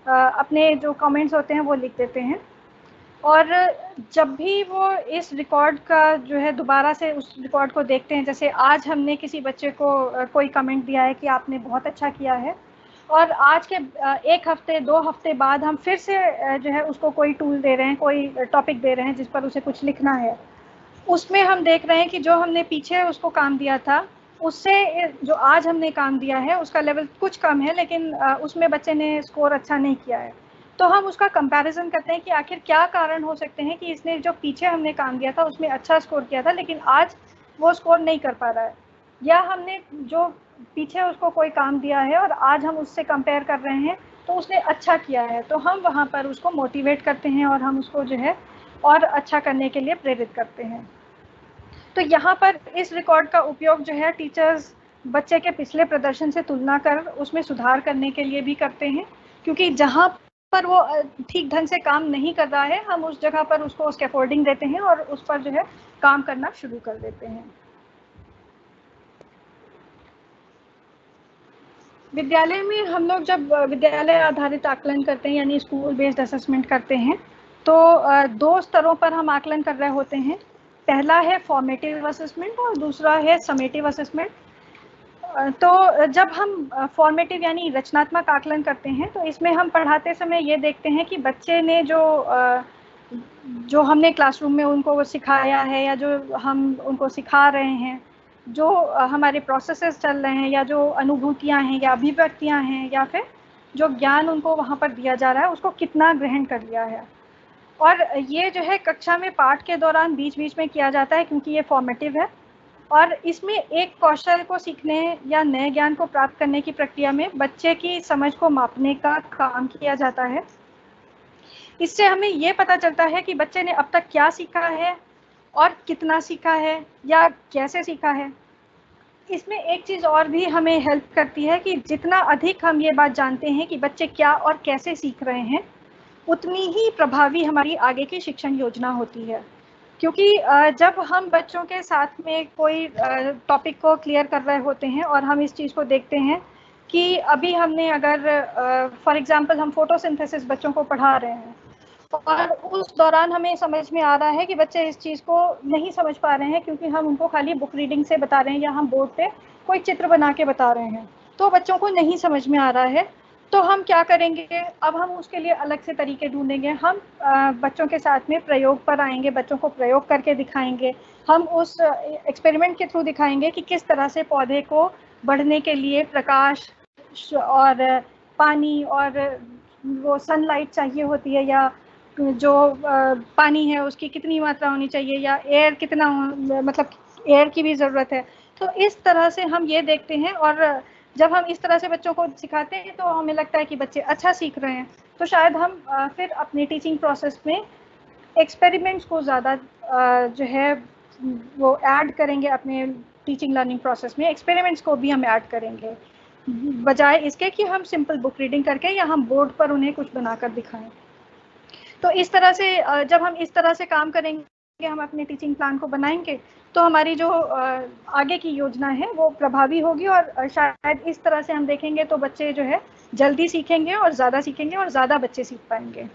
अपने जो कमेंट्स होते हैं वो लिख देते हैं। और जब भी वो इस रिकॉर्ड का जो है दोबारा से उस रिकॉर्ड को देखते हैं, जैसे आज हमने किसी बच्चे को कोई कमेंट दिया है कि आपने बहुत अच्छा किया है, और आज के एक हफ्ते 2 हफ्ते बाद हम फिर से जो है उसको कोई टूल दे रहे हैं, कोई टॉपिक दे रहे हैं जिस पर उसे कुछ लिखना है, उसमें हम देख रहे हैं कि जो हमने पीछे उसको काम दिया था उससे जो आज हमने काम दिया है उसका लेवल कुछ कम है, लेकिन उसमें बच्चे ने स्कोर अच्छा नहीं किया है। तो हम उसका कंपैरिजन करते हैं कि आखिर क्या कारण हो सकते हैं कि इसने जो पीछे हमने काम दिया था उसमें अच्छा स्कोर किया था लेकिन आज वो स्कोर नहीं कर पा रहा है, या हमने जो पीछे उसको कोई काम दिया है और आज हम उससे कंपेयर कर रहे हैं तो उसने अच्छा किया है, तो हम वहाँ पर उसको मोटिवेट करते हैं और हम उसको जो है और अच्छा करने के लिए प्रेरित करते हैं। तो यहाँ पर इस रिकॉर्ड का उपयोग जो है टीचर्स बच्चे के पिछले प्रदर्शन से तुलना कर उसमें सुधार करने के लिए भी करते हैं, क्योंकि जहाँ पर वो ठीक ढंग से काम नहीं कर रहा है, हम उस जगह पर उसको स्कैफोल्डिंग देते हैं और उस पर जो है काम करना शुरू कर देते हैं। विद्यालय में हम लोग जब विद्यालय आधारित आकलन करते हैं यानी स्कूल बेस्ड असेसमेंट करते हैं, तो 2 स्तरों पर हम आकलन कर रहे होते हैं। पहला है फॉर्मेटिव असेसमेंट और दूसरा है समेटिव असेसमेंट। तो जब हम फॉर्मेटिव यानी रचनात्मक आकलन करते हैं, तो इसमें हम पढ़ाते समय ये देखते हैं कि बच्चे ने जो हमने क्लासरूम में उनको सिखाया है या जो हम उनको सिखा रहे हैं, जो हमारे प्रोसेसेस चल रहे हैं या जो अनुभूतियाँ हैं या अभिव्यक्तियाँ हैं या फिर जो ज्ञान उनको वहाँ पर दिया जा रहा है, उसको कितना ग्रहण कर लिया है। और ये जो है कक्षा में पाठ के दौरान बीच-बीच में किया जाता है, क्योंकि ये फॉर्मेटिव है और इसमें एक कौशल को सीखने या नए ज्ञान को प्राप्त करने की प्रक्रिया में बच्चे की समझ को मापने का काम किया जाता है। इससे हमें ये पता चलता है कि बच्चे ने अब तक क्या सीखा है और कितना सीखा है या कैसे सीखा है। इसमें एक चीज़ और भी हमें हेल्प करती है कि जितना अधिक हम ये बात जानते हैं कि बच्चे क्या और कैसे सीख रहे हैं, उतनी ही प्रभावी हमारी आगे की शिक्षण योजना होती है। क्योंकि जब हम बच्चों के साथ में कोई टॉपिक को क्लियर कर रहे होते हैं और हम इस चीज़ को देखते हैं कि अभी हमने अगर फॉर एग्जांपल हम फोटोसिंथेसिस बच्चों को पढ़ा रहे हैं और उस दौरान हमें समझ में आ रहा है कि बच्चे इस चीज़ को नहीं समझ पा रहे हैं, क्योंकि हम उनको खाली बुक रीडिंग से बता रहे हैं या हम बोर्ड पे कोई चित्र बना के बता रहे हैं, तो बच्चों को नहीं समझ में आ रहा है। तो हम क्या करेंगे, अब हम उसके लिए अलग से तरीके ढूंढेंगे। हम बच्चों के साथ में प्रयोग पर आएंगे, बच्चों को प्रयोग करके दिखाएंगे। हम उस एक्सपेरिमेंट के थ्रू दिखाएंगे कि किस तरह से पौधे को बढ़ने के लिए प्रकाश और पानी और वो सनलाइट चाहिए होती है, या जो पानी है उसकी कितनी मात्रा होनी चाहिए, या एयर कितना, मतलब एयर की भी ज़रूरत है। तो इस तरह से हम ये देखते हैं और जब हम इस तरह से बच्चों को सिखाते हैं तो हमें लगता है कि बच्चे अच्छा सीख रहे हैं। तो शायद हम फिर अपने टीचिंग प्रोसेस में एक्सपेरिमेंट्स को ज़्यादा जो है वो ऐड करेंगे। अपने टीचिंग लर्निंग प्रोसेस में एक्सपेरिमेंट्स को भी हम ऐड करेंगे, बजाय इसके कि हम सिंपल बुक रीडिंग करके या हम बोर्ड पर उन्हें कुछ बनाकर दिखाएं। तो इस तरह से जब हम इस तरह से काम करेंगे, हम अपने टीचिंग प्लान को बनाएंगे, तो हमारी जो आगे की योजना है वो प्रभावी होगी और शायद इस तरह से हम देखेंगे तो बच्चे जो है जल्दी सीखेंगे और ज़्यादा बच्चे सीख पाएंगे।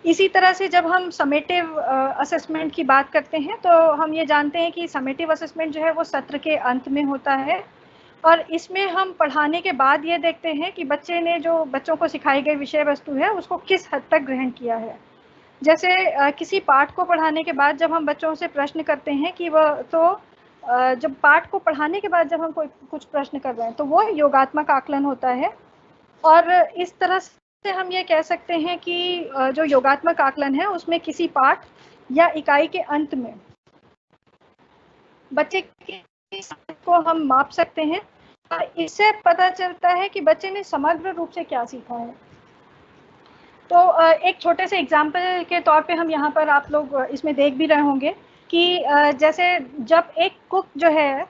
इसी तरह से जब हम समेटिव असेसमेंट की बात करते हैं, तो हम ये जानते हैं कि समेटिव असेसमेंट जो है वो सत्र के अंत में होता है और इसमें हम पढ़ाने के बाद ये देखते हैं कि बच्चे ने जो बच्चों को सिखाई गई विषय वस्तु है उसको किस हद तक ग्रहण किया है। जैसे किसी पाठ को पढ़ाने के बाद जब हम बच्चों से प्रश्न करते हैं कि वह जब पाठ को पढ़ाने के बाद जब हम कुछ प्रश्न कर रहे हैं, तो वो योगात्मक आकलन होता है। और इस तरह से हम ये कह सकते हैं कि जो योगात्मक आकलन है उसमें किसी पाठ या इकाई के अंत में बच्चे को हम माप सकते हैं। इससे पता चलता है कि बच्चे ने समग्र रूप से क्या सीखा है। तो एक छोटे से एग्जाम्पल के तौर पे हम यहाँ पर आप लोग इसमें देख भी रहे होंगे कि जैसे जब एक कुक जो है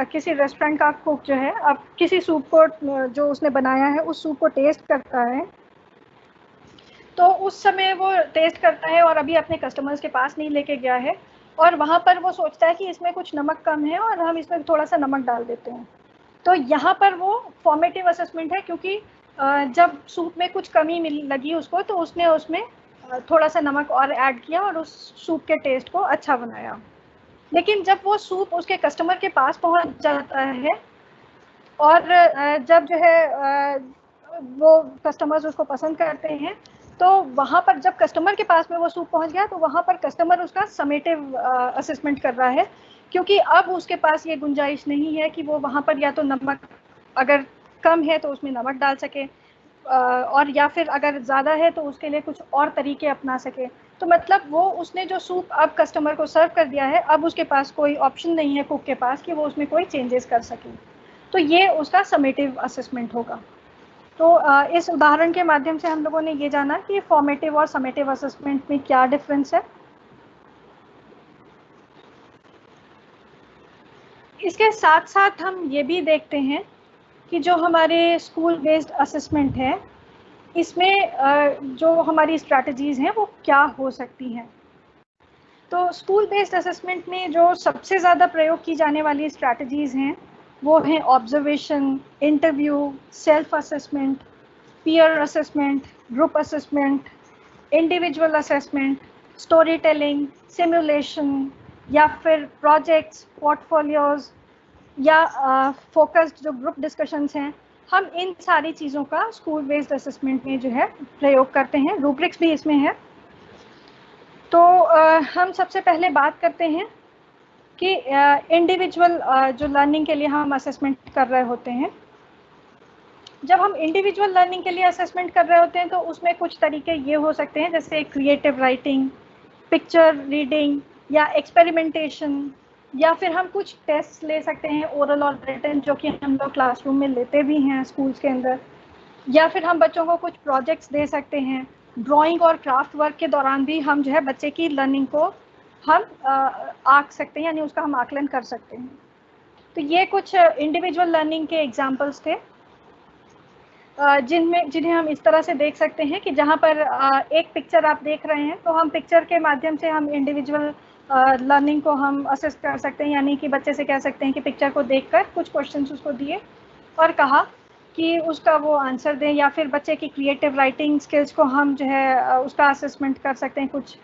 किसी रेस्टोरेंट का कुक जो है अब किसी सूप को जो उसने बनाया है उस सूप को टेस्ट करता है, तो उस समय वो टेस्ट करता है और अभी अपने कस्टमर्स के पास नहीं लेके गया है और वहाँ पर वो सोचता है कि इसमें कुछ नमक कम है और हम इसमें थोड़ा सा नमक डाल देते हैं। तो यहाँ पर वो फॉर्मेटिव असेसमेंट है, क्योंकि जब सूप में कुछ कमी लगी उसको, तो उसने उसमें थोड़ा सा नमक और ऐड किया और उस सूप के टेस्ट को अच्छा बनाया। लेकिन जब वो सूप उसके कस्टमर के पास पहुंच जाता है और जब जो है वो कस्टमर्स उसको पसंद करते हैं, तो वहाँ पर जब कस्टमर के पास में वो सूप पहुंच गया, तो वहाँ पर कस्टमर उसका समेटिव असेसमेंट कर रहा है, क्योंकि अब उसके पास ये गुंजाइश नहीं है कि वो वहाँ पर या तो नमक अगर कम है तो उसमें नमक डाल सके और या फिर अगर ज़्यादा है तो उसके लिए कुछ और तरीके अपना सके। तो मतलब वो उसने जो सूप अब कस्टमर को सर्व कर दिया है, अब उसके पास कोई ऑप्शन नहीं है कुक के पास कि वो उसमें कोई चेंजेस कर सके। तो ये उसका समेटिव असेसमेंट होगा। तो इस उदाहरण के माध्यम से हम लोगों ने ये जाना कि फॉर्मेटिव और समेटिव असेसमेंट में क्या डिफरेंस है। इसके साथ साथ हम ये भी देखते हैं कि जो हमारे स्कूल बेस्ड असेसमेंट है इसमें जो हमारी स्ट्रैटेजीज़ हैं वो क्या हो सकती हैं। तो स्कूल बेस्ड असेसमेंट में जो सबसे ज़्यादा प्रयोग की जाने वाली स्ट्रैटेजीज़ हैं वो हैं observation, interview, self assessment, peer assessment, group assessment, individual assessment, story telling, simulation या फिर प्रोजेक्ट्स, पोर्टफोलियोज या फोकस्ड जो ग्रुप डिस्कशंस हैं। हम इन सारी चीज़ों का स्कूल बेस्ड असेसमेंट में जो है प्रयोग करते हैं। रूब्रिक्स भी इसमें है। तो हम सबसे पहले बात करते हैं कि इंडिविजुअल जो लर्निंग के लिए हम असेसमेंट कर रहे होते हैं। जब हम इंडिविजुअल लर्निंग के लिए असेसमेंट कर रहे होते हैं तो उसमें कुछ तरीके ये हो सकते हैं, जैसे क्रिएटिव राइटिंग, पिक्चर रीडिंग या एक्सपेरिमेंटेशन, या फिर हम कुछ टेस्ट ले सकते हैं ओरल और रिटन, जो कि हम लोग क्लासरूम में लेते भी हैं स्कूल्स के अंदर। या फिर हम बच्चों को कुछ प्रोजेक्ट्स दे सकते हैं। ड्राइंग और क्राफ्ट वर्क के दौरान भी हम जो है बच्चे की लर्निंग को हम आंक सकते हैं, यानी उसका हम आकलन कर सकते हैं। तो ये कुछ इंडिविजुअल लर्निंग के एग्जांपल्स थे जिन्हें हम इस तरह से देख सकते हैं कि जहाँ पर एक पिक्चर आप देख रहे हैं, तो हम पिक्चर के माध्यम से हम इंडिविजुअल लर्निंग को हम असेस कर सकते हैं। यानी कि बच्चे से कह सकते हैं कि पिक्चर को देखकर कुछ क्वेश्चंस उसको दिए और कहा कि उसका वो आंसर दें, या फिर बच्चे की क्रिएटिव राइटिंग स्किल्स को हम जो है उसका असेसमेंट कर सकते हैं। कुछ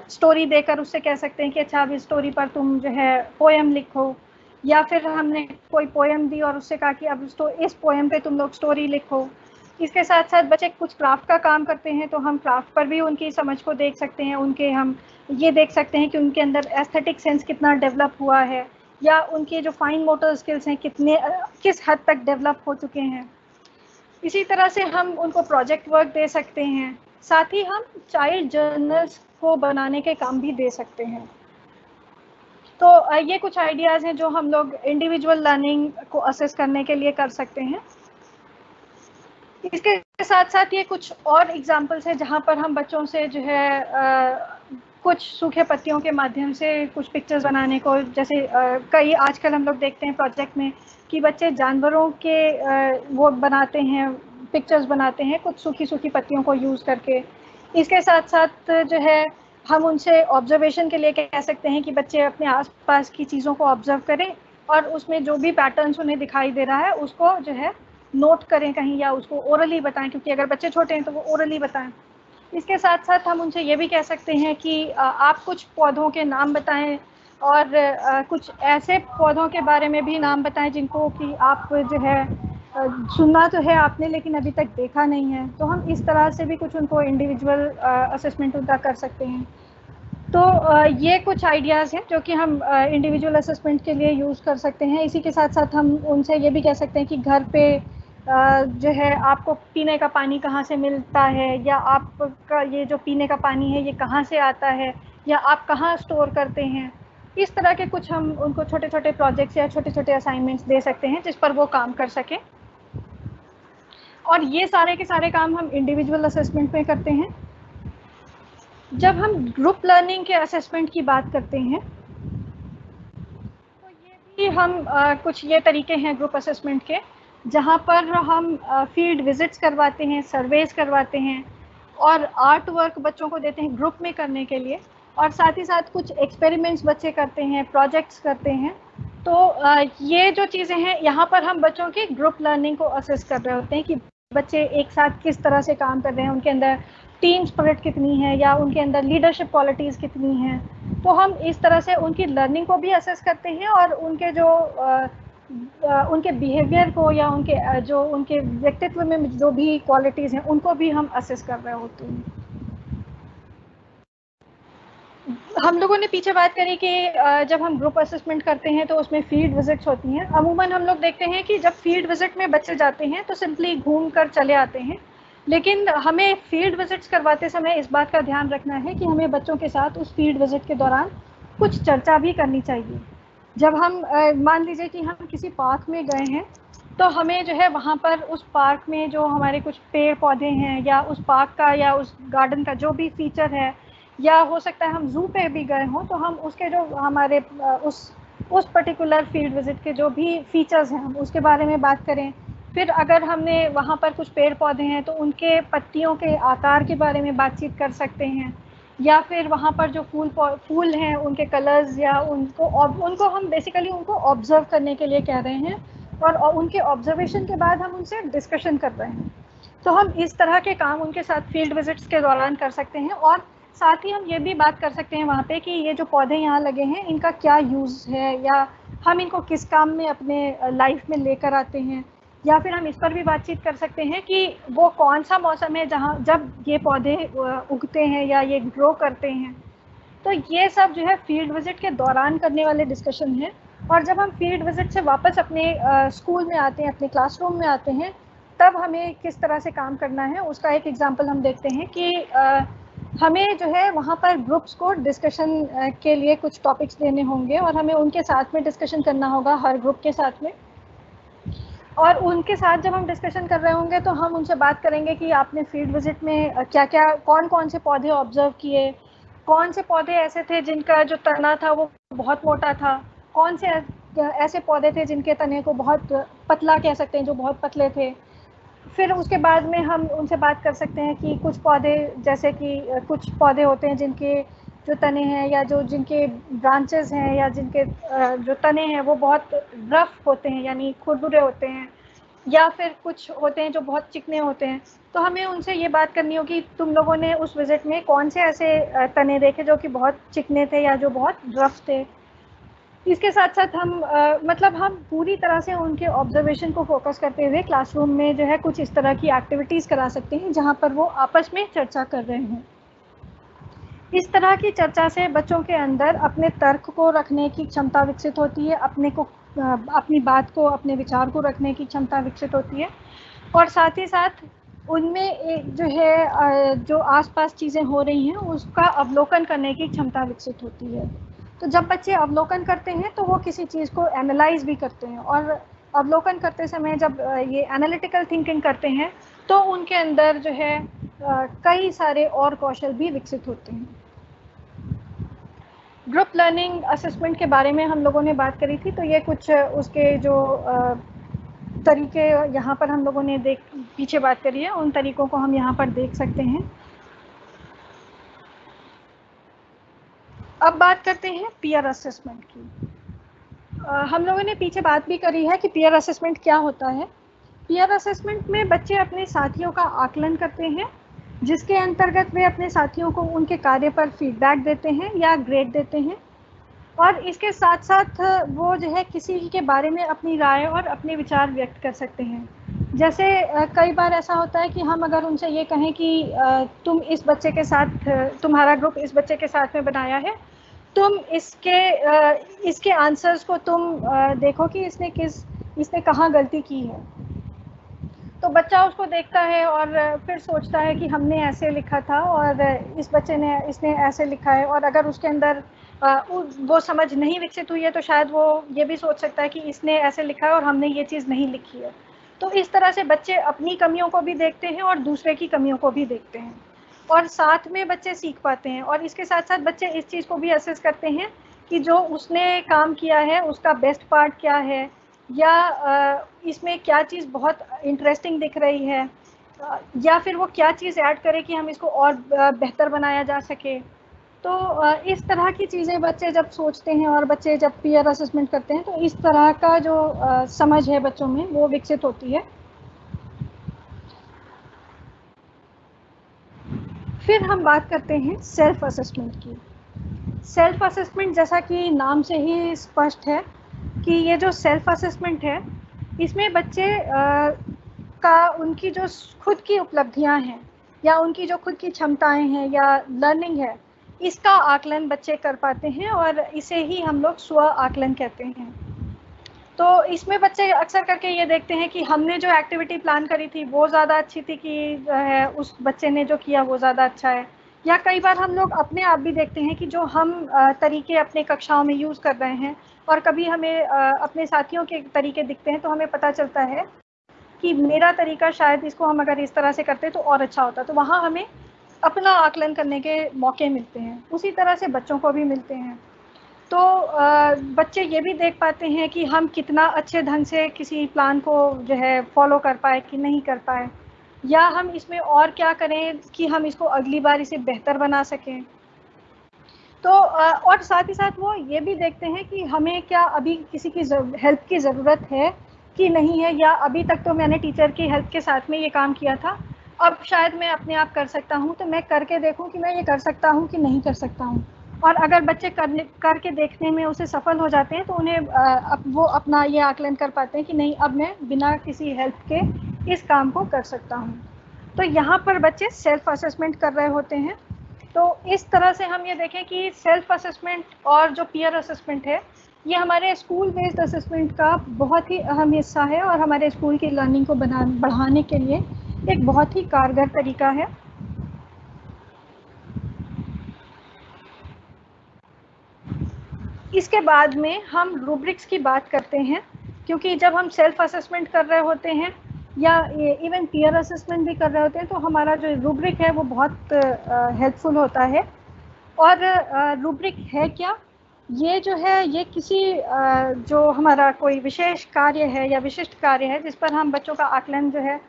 स्टोरी देकर उससे कह सकते हैं कि अच्छा अब इस स्टोरी पर तुम जो है पोएम लिखो, या फिर हमने कोई पोएम दी और उससे कहा कि अब इस पोएम पे तुम लोग स्टोरी लिखो। इसके साथ साथ बच्चे कुछ क्राफ्ट का काम करते हैं तो हम क्राफ्ट पर भी उनकी समझ को देख सकते हैं। उनके हम ये देख सकते हैं कि उनके अंदर एस्थेटिक सेंस कितना डेवलप हुआ है, या उनके जो फाइन मोटर स्किल्स हैं किस हद तक डेवलप हो चुके हैं। इसी तरह से हम उनको प्रोजेक्ट वर्क दे सकते हैं। साथ ही हम चाइल्ड जर्नल्स को बनाने के काम भी दे सकते हैं। तो ये कुछ आइडियाज़ हैं जो हम लोग इंडिविजुअल लर्निंग को असेस करने के लिए कर सकते हैं। इसके साथ साथ ये कुछ और एग्जांपल्स हैं जहाँ पर हम बच्चों से जो है कुछ सूखे पत्तियों के माध्यम से कुछ पिक्चर्स बनाने को, जैसे कई आजकल हम लोग देखते हैं प्रोजेक्ट में कि बच्चे जानवरों के वो बनाते हैं, पिक्चर्स बनाते हैं कुछ सूखी सूखी पत्तियों को यूज़ करके। इसके साथ साथ जो है हम उनसे ऑब्जर्वेशन के लिए कह सकते हैं कि बच्चे अपने आसपास की चीज़ों को ऑब्जर्व करें और उसमें जो भी पैटर्न्स उन्हें दिखाई दे रहा है उसको जो है नोट करें कहीं, या उसको ओरली बताएं, क्योंकि अगर बच्चे छोटे हैं तो वो ओरली बताएं। इसके साथ साथ हम उनसे ये भी कह सकते हैं कि आप कुछ पौधों के नाम बताएं और कुछ ऐसे पौधों के बारे में भी नाम बताएं जिनको कि आप जो है सुना तो है आपने लेकिन अभी तक देखा नहीं है। तो हम इस तरह से भी कुछ उनको इंडिविजुअल असेसमेंट उनका कर सकते हैं। तो ये कुछ आइडियाज़ हैं जो कि हम इंडिविजुअल असेसमेंट के लिए यूज़ कर सकते हैं। इसी के साथ साथ हम उनसे ये भी कह सकते हैं कि घर पे जो है आपको पीने का पानी कहाँ से मिलता है, या आपका ये जो पीने का पानी है ये कहाँ से आता है, या आप कहाँ स्टोर करते हैं। इस तरह के कुछ हम उनको छोटे छोटे प्रोजेक्ट्स या छोटे छोटे असाइनमेंट्स दे सकते हैं जिस पर वो काम कर सकें। और ये सारे के सारे काम हम इंडिविजुअल असेसमेंट में करते हैं। जब हम ग्रुप लर्निंग के असेसमेंट की बात करते हैं तो ये भी हम कुछ ये तरीके हैं ग्रुप असेसमेंट के, जहाँ पर हम फील्ड विजिट्स करवाते हैं, सर्वेस करवाते हैं और आर्ट वर्क बच्चों को देते हैं ग्रुप में करने के लिए, और साथ ही साथ कुछ एक्सपेरिमेंट्स बच्चे करते हैं, प्रोजेक्ट्स करते हैं। तो ये जो चीज़ें हैं यहाँ पर हम बच्चों की ग्रुप लर्निंग को असेस कर रहे होते हैं कि बच्चे एक साथ किस तरह से काम कर रहे हैं, उनके अंदर टीम स्पिरिट कितनी है, या उनके अंदर लीडरशिप क्वालिटीज़ कितनी हैं। तो हम इस तरह से उनकी लर्निंग को भी असेस करते हैं और उनके जो उनके बिहेवियर को या उनके जो उनके व्यक्तित्व में जो भी क्वालिटीज़ हैं उनको भी हम असेस कर रहे होते हैं। हम लोगों ने पीछे बात करी कि जब हम ग्रुप असेसमेंट करते हैं तो उसमें फील्ड विजिट्स होती हैं। अमूमन हम लोग देखते हैं कि जब फील्ड विजिट में बच्चे जाते हैं तो सिंपली घूम कर चले आते हैं, लेकिन हमें फील्ड विजिट्स करवाते समय इस बात का ध्यान रखना है कि हमें बच्चों के साथ उस फील्ड विजिट के दौरान कुछ चर्चा भी करनी चाहिए। जब हम मान लीजिए कि हम किसी पार्क में गए हैं तो हमें जो है वहाँ पर उस पार्क में जो हमारे कुछ पेड़ पौधे हैं या उस पार्क का या उस गार्डन का जो भी फीचर है, या हो सकता है हम जू पे भी गए हों तो हम उसके जो हमारे उस पर्टिकुलर फील्ड विजिट के जो भी फीचर्स हैं हम उसके बारे में बात करें। फिर अगर हमने वहाँ पर कुछ पेड़ पौधे हैं तो उनके पत्तियों के आकार के बारे में बातचीत कर सकते हैं, या फिर वहाँ पर जो फूल हैं उनके कलर्स, या उनको हम बेसिकली उनको ऑब्जर्व करने के लिए कह रहे हैं, और उनके ऑब्जर्वेशन के बाद हम उनसे डिस्कशन कर रहे हैं। तो हम इस तरह के काम उनके साथ फील्ड विजिट्स के दौरान कर सकते हैं। और साथ ही हम ये भी बात कर सकते हैं वहाँ पे कि ये जो पौधे यहाँ लगे हैं इनका क्या यूज़ है, या हम इनको किस काम में अपने लाइफ में लेकर आते हैं, या फिर हम इस पर भी बातचीत कर सकते हैं कि वो कौन सा मौसम है जहाँ जब ये पौधे उगते हैं या ये ग्रो करते हैं। तो ये सब जो है फील्ड विजिट के दौरान करने वाले डिस्कशन है। और जब हम फील्ड विजिट से वापस अपने स्कूल में आते हैं, अपने क्लासरूम में आते हैं, तब हमें किस तरह से काम करना है उसका एक एग्जांपल हम देखते हैं कि हमें जो है वहाँ पर ग्रुप्स को डिस्कशन के लिए कुछ टॉपिक्स देने होंगे, और हमें उनके साथ में डिस्कशन करना होगा, हर ग्रुप के साथ में। और उनके साथ जब हम डिस्कशन कर रहे होंगे तो हम उनसे बात करेंगे कि आपने फील्ड विजिट में क्या क्या कौन कौन से पौधे ऑब्जर्व किए, कौन से पौधे ऐसे थे जिनका जो तना था वो बहुत मोटा था, कौन से ऐसे पौधे थे जिनके तने को बहुत पतला कह सकते हैं, जो बहुत पतले थे। फिर उसके बाद में हम उनसे बात कर सकते हैं कि कुछ पौधे, जैसे कि कुछ पौधे होते हैं जिनके जो तने हैं या जो जिनके ब्रांचेस हैं या जिनके जो तने हैं वो बहुत रफ होते हैं, यानी खुरदुरे होते हैं, या फिर कुछ होते हैं जो बहुत चिकने होते हैं। तो हमें उनसे ये बात करनी होगी तुम लोगों ने उस विजिट में कौन से ऐसे तने देखे जो कि बहुत चिकने थे या जो बहुत रफ थे। इसके साथ साथ हम मतलब हम पूरी तरह से उनके ऑब्जर्वेशन को फोकस करते हुए क्लासरूम में जो है कुछ इस तरह की एक्टिविटीज़ करा सकते हैं जहाँ पर वो आपस में चर्चा कर रहे हों। इस तरह की चर्चा से बच्चों के अंदर अपने तर्क को रखने की क्षमता विकसित होती है, अपनी बात को, अपने विचार को रखने की क्षमता विकसित होती है, और साथ ही साथ उनमें एक जो है जो आसपास चीज़ें हो रही हैं उसका अवलोकन करने की क्षमता विकसित होती है। तो जब बच्चे अवलोकन करते हैं तो वो किसी चीज़ को एनालाइज भी करते हैं, और अवलोकन करते समय जब ये एनालिटिकल थिंकिंग करते हैं तो उनके अंदर जो है कई सारे और कौशल भी विकसित होते हैं। ग्रुप लर्निंग असेसमेंट के बारे में हम लोगों ने बात करी थी, तो ये कुछ उसके जो तरीके यहाँ पर हम लोगों ने पीछे बात करी है, उन तरीकों को हम यहाँ पर देख सकते हैं। अब बात करते हैं पीयर असेसमेंट की। हम लोगों ने पीछे बात भी करी है कि पीयर असेसमेंट क्या होता है। पीयर असेसमेंट में बच्चे अपने साथियों का आकलन करते हैं, जिसके अंतर्गत वे अपने साथियों को उनके कार्य पर फीडबैक देते हैं या ग्रेड देते हैं, और इसके साथ साथ वो जो है किसी के बारे में अपनी राय और अपने विचार व्यक्त कर सकते हैं। जैसे कई बार ऐसा होता है कि हम अगर उनसे ये कहें कि तुम इस बच्चे के साथ, तुम्हारा ग्रुप इस बच्चे के साथ में बनाया है, तुम इसके आंसर्स को तुम देखो कि इसने कहाँ गलती की है। तो बच्चा उसको देखता है और फिर सोचता है कि हमने ऐसे लिखा था और इसने ऐसे लिखा है, और अगर उसके अंदर वो समझ नहीं विकसित हुई है तो शायद वो ये भी सोच सकता है कि इसने ऐसे लिखा है और हमने ये चीज़ नहीं लिखी है। तो इस तरह से बच्चे अपनी कमियों को भी देखते हैं और दूसरे की कमियों को भी देखते हैं, और साथ में बच्चे सीख पाते हैं। और इसके साथ साथ बच्चे इस चीज़ को भी असेस करते हैं कि जो उसने काम किया है उसका बेस्ट पार्ट क्या है, या इसमें क्या चीज़ बहुत इंटरेस्टिंग दिख रही है, या फिर वो क्या चीज़ ऐड करे कि हम इसको और बेहतर बनाया जा सके। तो इस तरह की चीज़ें बच्चे जब सोचते हैं और बच्चे जब पीयर असेसमेंट करते हैं तो इस तरह का जो समझ है बच्चों में वो विकसित होती है। फिर हम बात करते हैं सेल्फ असेसमेंट की। सेल्फ असेसमेंट जैसा कि नाम से ही स्पष्ट है कि ये जो सेल्फ असेसमेंट है इसमें बच्चे का उनकी जो खुद की उपलब्धियां हैं या उनकी जो खुद की क्षमताएं हैं या लर्निंग है, इसका आकलन बच्चे कर पाते हैं, और इसे ही हम लोग स्व आकलन कहते हैं। तो इसमें बच्चे अक्सर करके ये देखते हैं कि हमने जो एक्टिविटी प्लान करी थी वो ज़्यादा अच्छी थी कि है उस बच्चे ने जो किया वो ज़्यादा अच्छा है। या कई बार हम लोग अपने आप भी देखते हैं कि जो हम तरीके अपने कक्षाओं में यूज़ कर रहे हैं और कभी हमें अपने साथियों के तरीके दिखते हैं, तो हमें पता चलता है कि मेरा तरीका शायद इसको हम अगर इस तरह से करते तो और अच्छा होता। तो वहाँ हमें अपना आकलन करने के मौके मिलते हैं, उसी तरह से बच्चों को भी मिलते हैं। तो बच्चे ये भी देख पाते हैं कि हम कितना अच्छे ढंग से किसी प्लान को जो है फॉलो कर पाए कि नहीं कर पाए, या हम इसमें और क्या करें कि हम इसको अगली बार इसे बेहतर बना सकें। तो और साथ ही साथ वो ये भी देखते हैं कि हमें क्या अभी किसी की हेल्प की ज़रूरत है कि नहीं है, या अभी तक तो मैंने टीचर की हेल्प के साथ में ये काम किया था, अब शायद मैं अपने आप कर सकता हूँ, तो मैं करके देखूँ कि मैं ये कर सकता हूँ कि नहीं कर सकता हूँ। और अगर बच्चे करके देखने में उसे सफल हो जाते हैं तो उन्हें वो अपना ये आकलन कर पाते हैं कि नहीं, अब मैं बिना किसी हेल्प के इस काम को कर सकता हूँ। तो यहाँ पर बच्चे सेल्फ असेसमेंट कर रहे होते हैं। तो इस तरह से हम ये देखें कि सेल्फ असेसमेंट और जो पीयर असेसमेंट है, ये हमारे स्कूल बेस्ड असेसमेंट का बहुत ही अहम हिस्सा है और हमारे स्कूल की लर्निंग को बढ़ाने के लिए एक बहुत ही कारगर तरीका है। इसके बाद में हम रूब्रिक्स की बात करते हैं, क्योंकि जब हम सेल्फ असेसमेंट कर रहे होते हैं या इवन पीयर असेसमेंट भी कर रहे होते हैं तो हमारा जो रूब्रिक है वो बहुत हेल्पफुल होता है। और रूब्रिक है क्या? ये जो है ये किसी जो हमारा कोई विशेष कार्य है या विशिष्ट कार्य है जिस पर हम बच्चों का आकलन जो है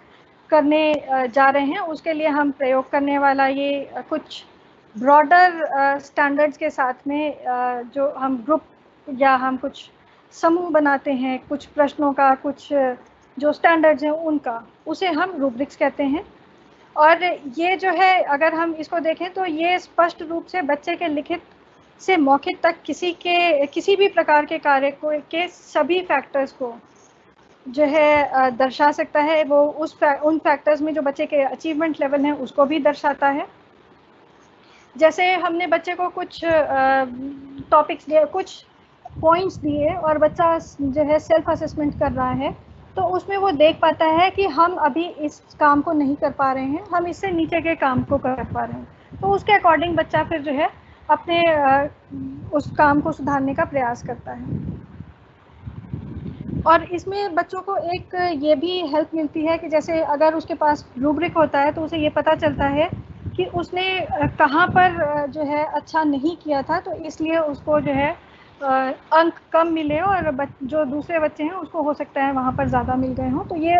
करने जा रहे हैं, उसके लिए हम प्रयोग करने वाला ये कुछ ब्रॉडर स्टैंडर्ड्स के साथ में जो हम ग्रुप या हम कुछ समूह बनाते हैं कुछ प्रश्नों का, कुछ जो स्टैंडर्ड्स हैं उनका, उसे हम रूब्रिक्स कहते हैं। और ये जो है अगर हम इसको देखें तो ये स्पष्ट रूप से बच्चे के लिखित से मौखिक तक किसी भी प्रकार के कार्य को के सभी फैक्टर्स को जो है दर्शा सकता है। वो उन फैक्टर्स में जो बच्चे के अचीवमेंट लेवल हैं उसको भी दर्शाता है। जैसे हमने बच्चे को कुछ टॉपिक्स दिए, कुछ पॉइंट्स दिए और बच्चा जो है सेल्फ असेसमेंट कर रहा है, तो उसमें वो देख पाता है कि हम अभी इस काम को नहीं कर पा रहे हैं, हम इससे नीचे के काम को कर पा रहे हैं। तो उसके अकॉर्डिंग बच्चा फिर जो है अपने उस काम को सुधारने का प्रयास करता है। और इसमें बच्चों को एक ये भी हेल्प मिलती है कि जैसे अगर उसके पास रूब्रिक होता है तो उसे ये पता चलता है कि उसने कहाँ पर जो है अच्छा नहीं किया था, तो इसलिए उसको जो है अंक कम मिले और जो दूसरे बच्चे हैं उसको हो सकता है वहाँ पर ज़्यादा मिल गए हों। तो ये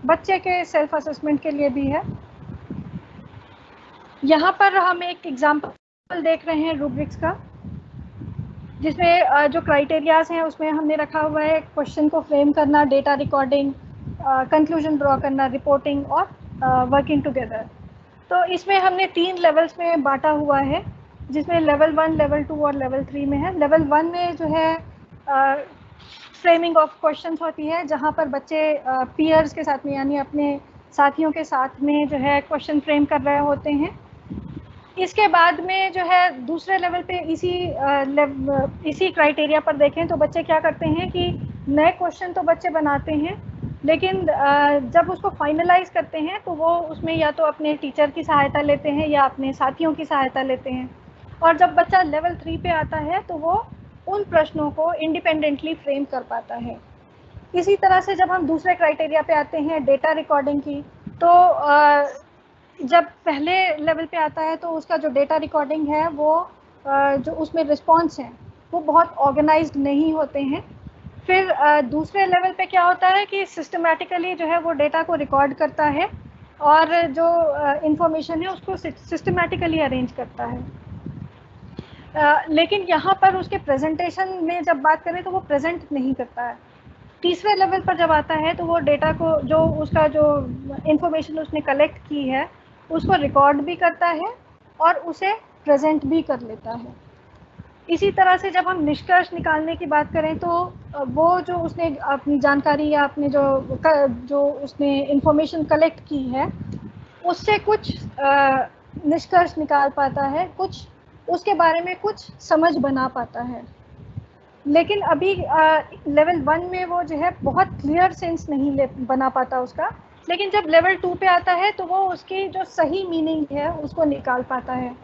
बच्चे के सेल्फ असेसमेंट के लिए भी है। यहाँ पर हम एक एग्जाम्पल देख रहे हैं रूब्रिक्स का, जिसमें जो क्राइटेरियाज हैं उसमें हमने रखा हुआ है क्वेश्चन को फ्रेम करना, डेटा रिकॉर्डिंग, कंक्लूजन ड्रॉ करना, रिपोर्टिंग और वर्किंग टुगेदर। तो इसमें हमने 3 लेवल्स में बांटा हुआ है, जिसमें लेवल 1, लेवल 2 और लेवल 3 में है। लेवल 1 में जो है फ्रेमिंग ऑफ क्वेश्चंस होती है, जहाँ पर बच्चे पीयर्स के साथ में यानी अपने साथियों के साथ में जो है क्वेश्चन फ्रेम कर रहे होते हैं। इसके बाद में जो है दूसरे लेवल पे इसी क्राइटेरिया पर देखें तो बच्चे क्या करते हैं कि नए क्वेश्चन तो बच्चे बनाते हैं, लेकिन जब उसको फाइनलाइज करते हैं तो वो उसमें या तो अपने टीचर की सहायता लेते हैं या अपने साथियों की सहायता लेते हैं। और जब बच्चा लेवल 3 पे आता है तो वो उन प्रश्नों को इंडिपेंडेंटली फ्रेम कर पाता है। इसी तरह से जब हम दूसरे क्राइटेरिया पे आते हैं डेटा रिकॉर्डिंग की, तो जब पहले लेवल पे आता है तो उसका जो डेटा रिकॉर्डिंग है वो जो उसमें रिस्पॉन्स हैं वो बहुत ऑर्गेनाइज्ड नहीं होते हैं। फिर दूसरे लेवल पे क्या होता है कि सिस्टमैटिकली जो है वो डेटा को रिकॉर्ड करता है और जो इंफॉर्मेशन है उसको सिस्टमैटिकली अरेंज करता है। लेकिन यहाँ पर उसके प्रेजेंटेशन में जब बात करें तो वो प्रेजेंट नहीं करता है। तीसरे लेवल पर जब आता है तो वो डेटा को जो उसका जो इंफॉर्मेशन उसने कलेक्ट की है उसको रिकॉर्ड भी करता है और उसे प्रेजेंट भी कर लेता है। इसी तरह से जब हम निष्कर्ष निकालने की बात करें तो वो जो उसने अपनी जानकारी या अपने जो उसने इंफॉर्मेशन कलेक्ट की है उससे कुछ निष्कर्ष निकाल पाता है, कुछ उसके बारे में कुछ समझ बना पाता है। लेकिन अभी लेवल 1 में वो जो है बहुत क्लियर सेंस नहीं बना पाता उसका, लेकिन जब लेवल 2 पे आता है तो वो उसकी जो सही मीनिंग है उसको निकाल पाता है।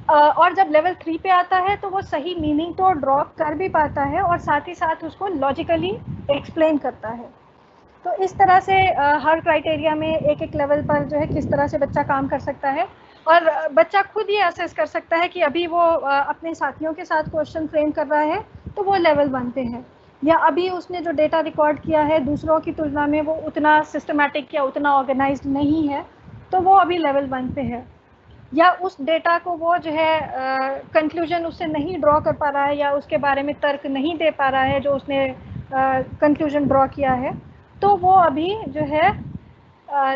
और जब लेवल 3 पे आता है तो वो सही मीनिंग तो ड्रॉ कर भी पाता है और साथ ही साथ उसको लॉजिकली एक्सप्लेन करता है। तो इस तरह से हर क्राइटेरिया में एक एक लेवल पर जो है किस तरह से बच्चा काम कर सकता है, और बच्चा खुद ये असेस कर सकता है कि अभी वो अपने साथियों के साथ क्वेश्चन फ्रेम कर रहा है तो वो लेवल 1 पे है, या अभी उसने जो डेटा रिकॉर्ड किया है दूसरों की तुलना में वो उतना सिस्टमैटिक या उतना ऑर्गेनाइज्ड नहीं है, तो वो अभी लेवल 1 पे है, या उस डेटा को वो जो है कंक्लूजन उससे नहीं ड्रॉ कर पा रहा है या उसके बारे में तर्क नहीं दे पा रहा है जो उसने कंक्लूजन ड्रॉ किया है, तो वो अभी जो है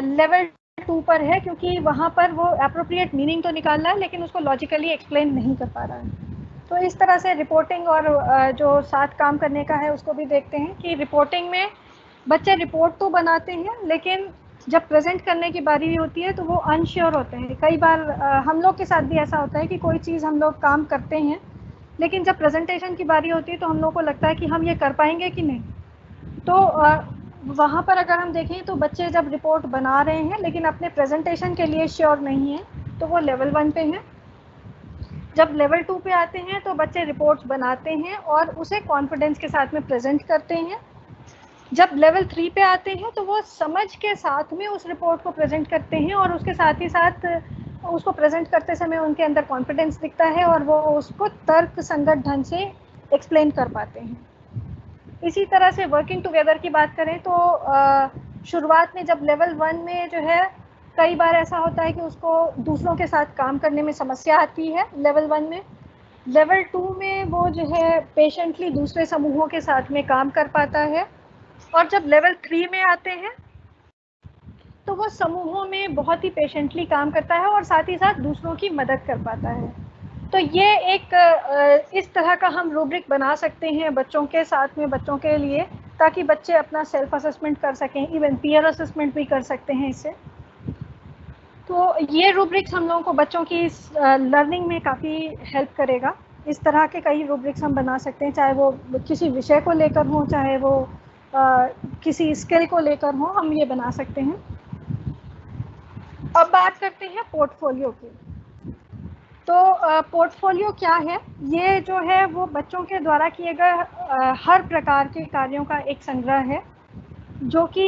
लेवल 2 पर है, क्योंकि वहाँ पर वो एप्रोप्रिएट मीनिंग तो निकाल रहा है लेकिन उसको लॉजिकली एक्सप्लेन नहीं कर पा रहा है। तो इस तरह से रिपोर्टिंग और जो साथ काम करने का है उसको भी देखते हैं कि रिपोर्टिंग में बच्चे रिपोर्ट तो बनाते हैं लेकिन जब प्रेजेंट करने की बारी होती है तो वो अनश्योर होते हैं। कई बार हम लोग के साथ भी ऐसा होता है कि कोई चीज़ हम लोग काम करते हैं लेकिन जब प्रेजेंटेशन की बारी होती है तो हम लोग को लगता है कि हम ये कर पाएंगे कि नहीं। तो वहाँ पर अगर हम देखें तो बच्चे जब रिपोर्ट बना रहे हैं लेकिन अपने प्रेजेंटेशन के लिए श्योर नहीं है तो वो लेवल 1 पे हैं। जब लेवल 2 पे आते हैं तो बच्चे रिपोर्ट्स बनाते हैं और उसे कॉन्फिडेंस के साथ में प्रेजेंट करते हैं। जब लेवल 3 पे आते हैं तो वो समझ के साथ में उस रिपोर्ट को प्रेजेंट करते हैं और उसके साथ ही साथ उसको प्रेजेंट करते समय उनके अंदर कॉन्फिडेंस दिखता है और वो उसको तर्क संगत ढंग से एक्सप्लेन कर पाते हैं। इसी तरह से वर्किंग टुगेदर की बात करें तो शुरुआत में जब लेवल 1 में जो है कई बार ऐसा होता है कि उसको दूसरों के साथ काम करने में समस्या आती है लेवल 1 में। लेवल 2 में वो जो है पेशेंटली दूसरे समूहों के साथ में काम कर पाता है, और जब लेवल 3 में आते हैं तो वो समूहों में बहुत ही पेशेंटली काम करता है और साथ ही साथ दूसरों की मदद कर पाता है। तो ये एक इस तरह का हम रूब्रिक बना सकते हैं बच्चों के साथ में, बच्चों के लिए, ताकि बच्चे अपना सेल्फ असेसमेंट कर सकें, इवन पीयर असेसमेंट भी कर सकते हैं इससे। तो ये रूब्रिक्स हम लोगों को बच्चों की लर्निंग में काफ़ी हेल्प करेगा। इस तरह के कई रूब्रिक्स हम बना सकते हैं, चाहे वो किसी विषय को लेकर हो, चाहे वो किसी स्किल को लेकर हो, हम ये बना सकते हैं। अब बात करते हैं पोर्टफोलियो की। तो पोर्टफोलियो क्या है? ये जो है वो बच्चों के द्वारा किए गए हर प्रकार के कार्यों का एक संग्रह है, जो कि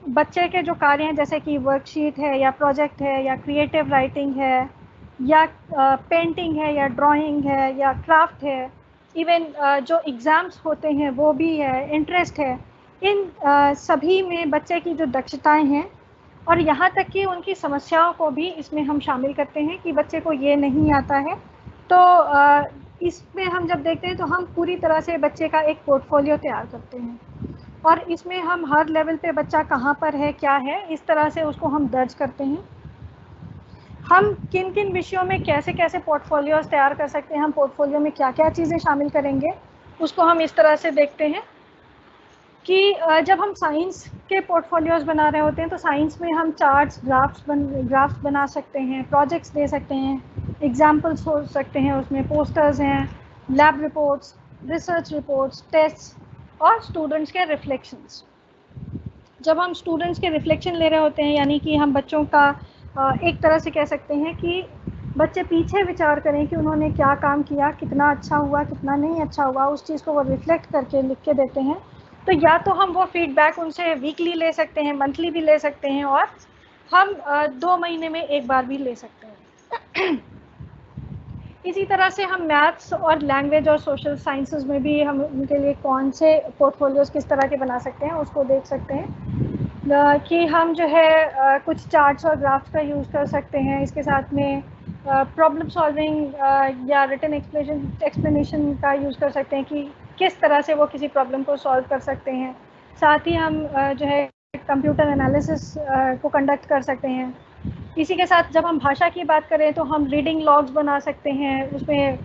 बच्चे के जो कार्य हैं जैसे कि वर्कशीट है या प्रोजेक्ट है या क्रिएटिव राइटिंग है या पेंटिंग है या ड्राइंग है या क्राफ्ट है, इवन जो एग्ज़ाम्स होते हैं वो भी है, इंटरेस्ट है, इन सभी में बच्चे की जो दक्षताएं हैं और यहाँ तक कि उनकी समस्याओं को भी इसमें हम शामिल करते हैं कि बच्चे को ये नहीं आता है। तो इसमें हम जब देखते हैं तो हम पूरी तरह से बच्चे का एक पोर्टफोलियो तैयार करते हैं और इसमें हम हर लेवल पे बच्चा कहाँ पर है, क्या है, इस तरह से उसको हम दर्ज करते हैं। हम किन किन विषयों में कैसे कैसे पोर्टफोलियोज तैयार कर सकते हैं, हम पोर्टफोलियो में क्या क्या चीज़ें शामिल करेंगे, उसको हम इस तरह से देखते हैं कि जब हम साइंस के पोर्टफोलियोज बना रहे होते हैं तो साइंस में हम चार्ट्स, ग्राफ्स बना सकते हैं, प्रोजेक्ट्स दे सकते हैं, एग्जाम्पल्स हो सकते हैं, उसमें पोस्टर्स हैं, lab reports, research reports, tests और स्टूडेंट्स के रिफ्लेक्शंस। जब हम स्टूडेंट्स के रिफ्लेक्शन ले रहे होते हैं, यानी कि हम बच्चों का एक तरह से कह सकते हैं कि बच्चे पीछे विचार करें कि उन्होंने क्या काम किया, कितना अच्छा हुआ, कितना नहीं अच्छा हुआ, उस चीज़ को वो रिफ्लेक्ट करके लिख के देते हैं। तो या तो हम वो फीडबैक उनसे वीकली ले सकते हैं, मंथली भी ले सकते हैं, और हम 2 महीने में एक बार भी ले सकते हैं। इसी तरह से हम मैथ्स और लैंग्वेज और सोशल साइंसेस में भी हम उनके लिए कौन से पोर्टफोलियोज किस तरह के बना सकते हैं उसको देख सकते हैं कि हम जो है कुछ चार्ट्स और ग्राफ्स का यूज़ कर सकते हैं। इसके साथ में प्रॉब्लम सॉल्विंग या रिटन एक्सप्लेनेशन का यूज़ कर सकते हैं कि किस तरह से वो किसी प्रॉब्लम को सॉल्व कर सकते हैं। साथ ही हम जो है कंप्यूटर एनालिसिस को कंडक्ट कर सकते हैं। इसी के साथ जब हम भाषा की बात करें तो हम रीडिंग लॉग्स बना सकते हैं, उसमें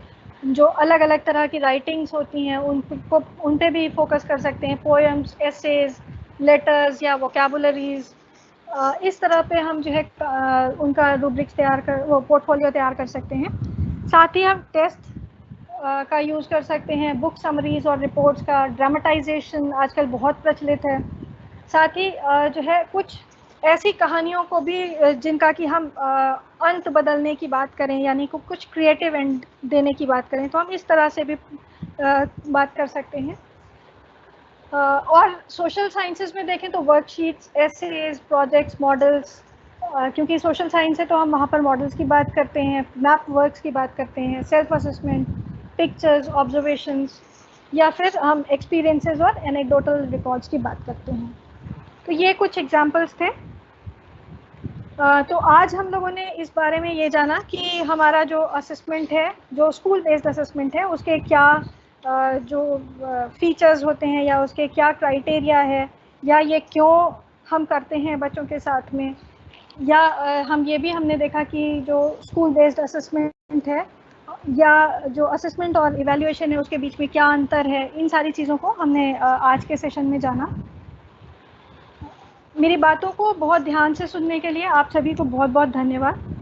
जो अलग अलग तरह की राइटिंग्स होती हैं उनको उन पे भी फोकस कर सकते हैं, पोएम्स, एसेज, लेटर्स या वोकेबुलरीज। इस तरह पे हम जो है उनका रूब्रिक्स तैयार कर, वो पोर्टफोलियो तैयार कर सकते हैं। साथ ही हम टेस्ट का यूज़ कर सकते हैं, बुक समरीज और रिपोर्ट्स का ड्रामेटाइजेशन आजकल बहुत प्रचलित है। साथ ही जो है कुछ ऐसी कहानियों को भी जिनका कि हम अंत बदलने की बात करें, यानी कुछ क्रिएटिव एंड देने की बात करें, तो हम इस तरह से भी बात कर सकते हैं। और सोशल साइंसेज में देखें तो वर्कशीट्स, एसेज, प्रोजेक्ट्स, मॉडल्स, क्योंकि सोशल साइंस है तो हम वहाँ पर मॉडल्स की बात करते हैं, मैप वर्क्स की बात करते हैं, सेल्फ असेसमेंट, पिक्चर्स, ऑब्जर्वेशंस, या फिर हम एक्सपीरियंसेस और एनेक्डोटल रिकॉर्ड्स की बात करते हैं। तो ये कुछ एग्जांपल्स थे। तो आज हम लोगों ने इस बारे में ये जाना कि हमारा जो असेसमेंट है, जो स्कूल बेस्ड असेसमेंट है, उसके क्या जो फीचर्स होते हैं या उसके क्या क्राइटेरिया है, या ये क्यों हम करते हैं बच्चों के साथ में, या हम ये भी हमने देखा कि जो स्कूल बेस्ड असेसमेंट है या जो असेसमेंट और इवैल्यूएशन है उसके बीच में क्या अंतर है। इन सारी चीज़ों को हमने आज के सेशन में जाना। मेरी बातों को बहुत ध्यान से सुनने के लिए आप सभी को बहुत बहुत धन्यवाद।